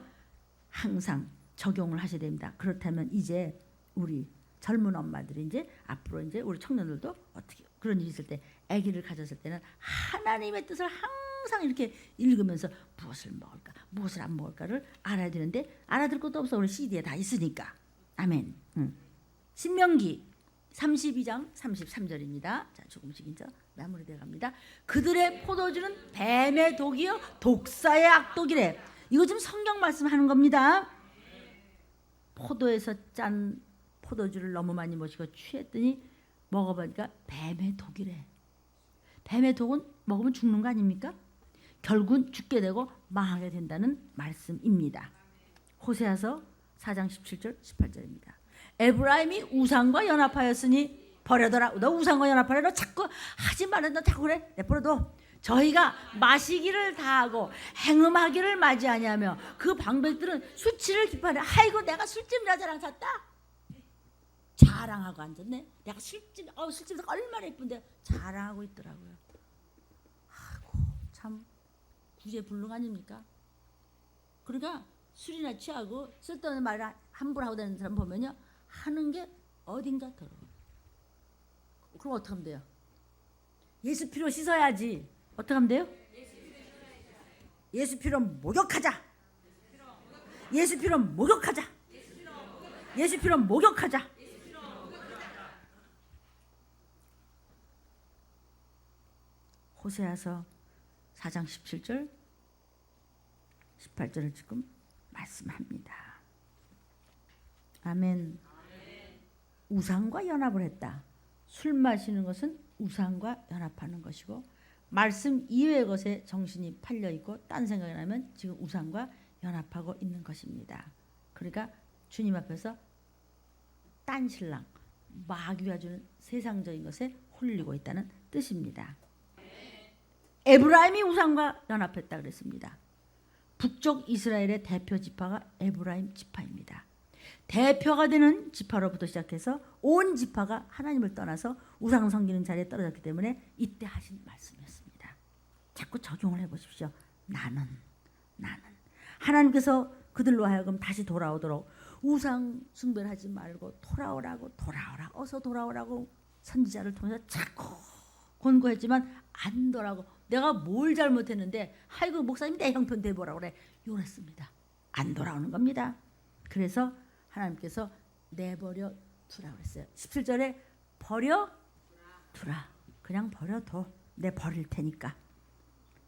항상 적용을 하셔야 됩니다. 그렇다면 이제 우리 젊은 엄마들이 이제 앞으로 이제 우리 청년들도 어떻게 그런 일이 있을 때 아기를 가졌을 때는 하나님의 뜻을 항상 이렇게 읽으면서 무엇을 먹을까 무엇을 안 먹을까를 알아야 되는데 알아들 것도 없어. 우리 CD에 다 있으니까. 아멘. 신명기 32장 33절입니다. 자, 조금씩 이제 마무리되어 갑니다. 그들의 포도주는 뱀의 독이요 독사의 악독이래. 이거 지금 성경 말씀하는 겁니다. 포도에서 짠 포도주를 너무 많이 마시고 취했더니 먹어보니까 뱀의 독이래. 뱀의 독은 먹으면 죽는 거 아닙니까? 결국은 죽게 되고 망하게 된다는 말씀입니다. 호세아서 4장 17절 18절입니다. 에브라임이 우상과 연합하였으니 버려둬라. 너 우상과 연합하려 너 자꾸 하지 말라. 너 자꾸 그래. 내버려둬. 저희가 마시기를 다하고 행음하기를 맞이하냐며 그 방백들은 수치를 기뻐하네. 아이고 내가 술집 여자랑 잤다. 자랑하고 앉았네. 내가 술집에서 얼마나 예쁜데 자랑하고 있더라고요. 아이고 참 구제불능 아닙니까? 그러니까 술이나 취하고 쓸데없는 말을 함부로 하고 다니는 사람 보면요, 하는 게 어딘가 더러워. 그럼 어떻게 하면 돼요? 예수 피로 씻어야지. 어떻게 하면 돼요? 예수 피로 목욕하자. 예수 피로 목욕하자. 예수 피로 목욕하자. 호세아서 4장 17절 18절을 지금 말씀합니다. 아멘. 우상과 연합을 했다. 술 마시는 것은 우상과 연합하는 것이고, 말씀 이외의 것에 정신이 팔려 있고 딴 생각이 나면 지금 우상과 연합하고 있는 것입니다. 그러니까 주님 앞에서 딴 신랑, 마귀가 주는 세상적인 것에 홀리고 있다는 뜻입니다. 에브라임이 우상과 연합했다 그랬습니다. 북쪽 이스라엘의 대표 지파가 에브라임 지파입니다. 대표가 되는 지파로부터 시작해서 온 지파가 하나님을 떠나서 우상 섬기는 자리에 떨어졌기 때문에 이때 하신 말씀이었습니다. 자꾸 적용을 해보십시오. 나는 하나님께서 그들로 하여금 다시 돌아오도록 우상 숭배를 하지 말고 돌아오라, 어서 돌아오라고 선지자를 통해서 자꾸 권고했지만 안 돌아오고, 내가 뭘 잘못했는데 아이고 목사님 내 형편 대보라고 그래, 이랬습니다. 안 돌아오는 겁니다. 그래서 하나님께서 내버려 두라고 그랬어요. 17절에 버려 두라. 그냥 버려둬. 내 버릴 테니까.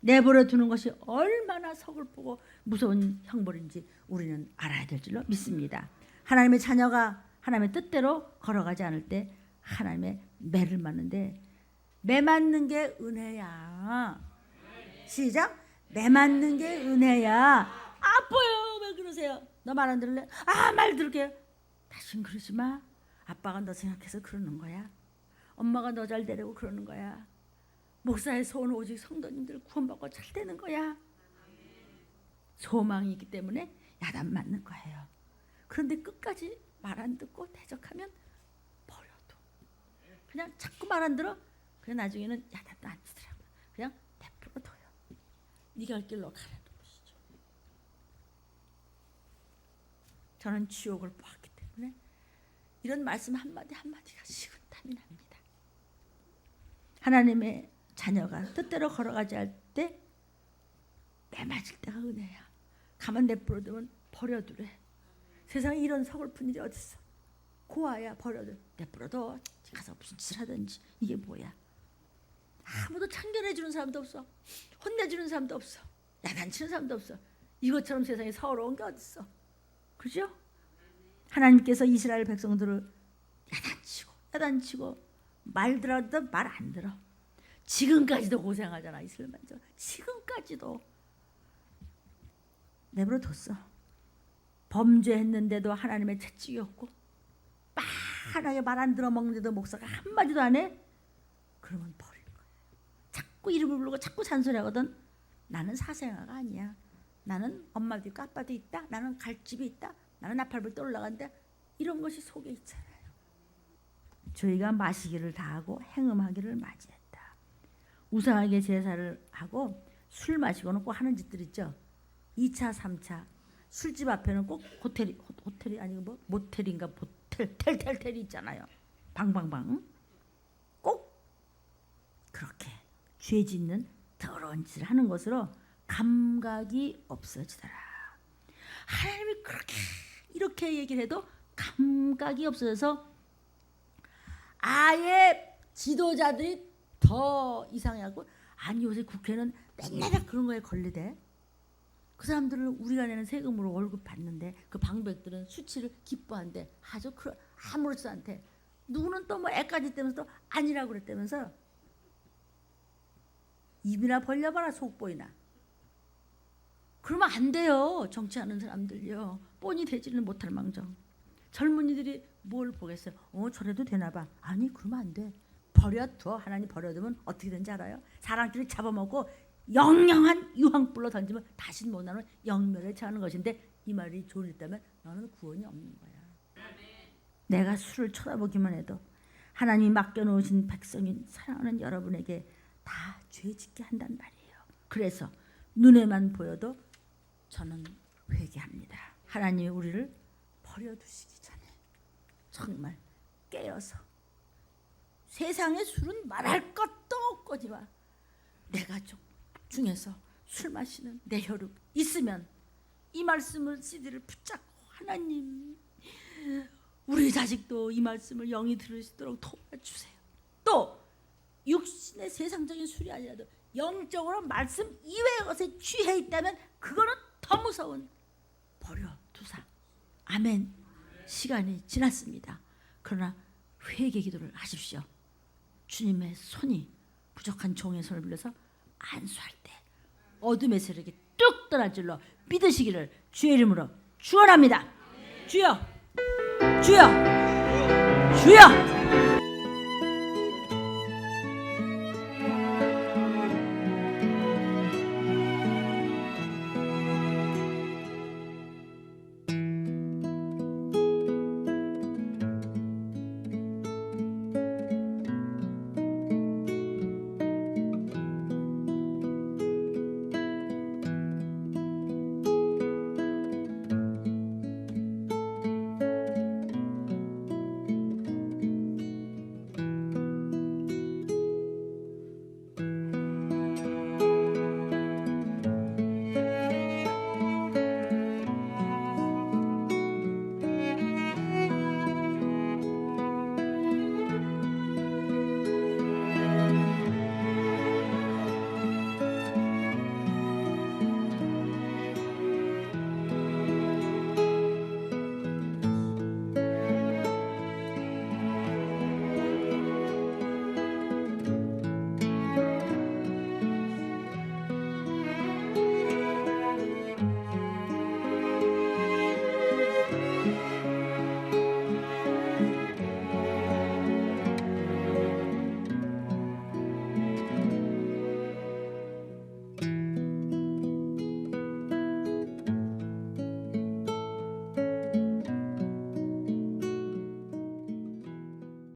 내버려 두는 것이 얼마나 서글프고 무서운 형벌인지 우리는 알아야 될 줄로 믿습니다. 하나님의 자녀가 하나님의 뜻대로 걸어가지 않을 때 하나님의 매를 맞는데, 매 맞는 게 은혜야. 시작. 매 맞는 게 은혜야. 아파요. 왜 그러세요? 너 말 안 들을래? 말 들을게. 다신 그러지 마. 아빠가 너 생각해서 그러는 거야. 엄마가 너 잘 되려고 그러는 거야. 목사의 소원은 오직 성도님들 구원받고 잘 되는 거야. 소망이 있기 때문에 야단 맞는 거예요. 그런데 끝까지 말 안 듣고 대적하면 버려도, 그냥 자꾸 말 안 들어, 그래 나중에는 야단도 안 치더라고요. 그냥 내버려둬요. 네가 갈 길로 가라는 것이죠. 저는 지옥을 보았기 때문에 이런 말씀 한마디 한마디가 식은땀이 납니다. 하나님의 자녀가 뜻대로 걸어가지 할 때 매맞을 때가 은혜야. 가만 내버려두면 버려두래. 세상에 이런 서글픈 일이 어딨어. 고아야 버려둬. 내버려둬. 가서 무슨 짓을 하든지. 이게 뭐야. 아무도 참견해주는 사람도 없어. 혼내주는 사람도 없어. 야단치는 사람도 없어. 이것처럼 세상에 서러운 게 어딨어. 그죠? 하나님께서 이스라엘 백성들을 야단치고 말 들어도 말 안 들어. 지금까지도 고생하잖아. 이스라엘 만져. 지금까지도 내버려뒀어. 범죄했는데도 하나님의 채찍이 없고, 빤하게 말 안 들어 먹는데도 목사가 한마디도 안 해? 그러면 버릴 거야. 자꾸 이름을 부르고 자꾸 잔소리하거든. 나는 사생아가 아니야. 나는 엄마도 있고 아빠도 있다. 나는 갈 집이 있다. 나는 나팔불 떠 올라간다. 이런 것이 속에 있잖아요. 저희가 마시기를 다하고 행음하기를 맞이했다. 우상에게 제사를 하고 술 마시고는 꼭 하는 짓들 있죠. 2차, 3차 술집 앞에는 꼭 호텔이 아니고 뭐 모텔인가 텔이 있잖아요. 방방방. 꼭 그렇게 죄 짓는 더러운 짓을 하는 것으로 감각이 없어지더라. 하나님이 그렇게 이렇게 얘기를 해도 감각이 없어져서 아예 지도자들이 더 이상하고, 아니 요새 국회는 맨날 그런 거에 걸리대. 그 사람들은 우리가 내는 세금으로 월급 받는데 그 방백들은 수치를 기뻐한대. 아주 아무렇지도 않대. 누구는 또 뭐 애까지 떼면서 또 아니라고 그랬다면서. 입이나 벌려봐라. 속 보이나. 그러면 안 돼요. 정치하는 사람들요. 뻔히 되지는 못할 망정. 젊은이들이 뭘 보겠어요. 저래도 되나 봐. 아니 그러면 안 돼. 버려둬. 하나님 버려두면 어떻게 되는지 알아요? 사람끼리 잡아먹고 영영한 유황불로 던지면 다시 못 나는 영멸에 처하는 것인데, 이 말이 좋았다면 너는 구원이 없는 거야. 내가 술을 쳐다보기만 해도 하나님이 맡겨놓으신 백성인 사랑하는 여러분에게 다 죄짓게 한단 말이에요. 그래서 눈에만 보여도 저는 회개합니다. 하나님이 우리를 버려두시기 전에 정말 깨어서 세상의 술은 말할 것도 없거니와 내 가족 중에서 술 마시는 내 혈육 있으면 이 말씀을 CD를 붙잡고 하나님 우리 자식도 이 말씀을 영이 들으시도록 도와주세요. 또 육신의 세상적인 술이 아니라도 영적으로 말씀 이외의 것에 취해 있다면 그거는 더 무서운 버려두사. 아멘. 시간이 지났습니다. 그러나 회개 기도를 하십시오. 주님의 손이 부족한 종의 손을 빌려서 안수할 때 어둠의 세력이 뚝 떠날 줄로 믿으시기를 주의 이름으로 축원합니다. 주여 주여 주여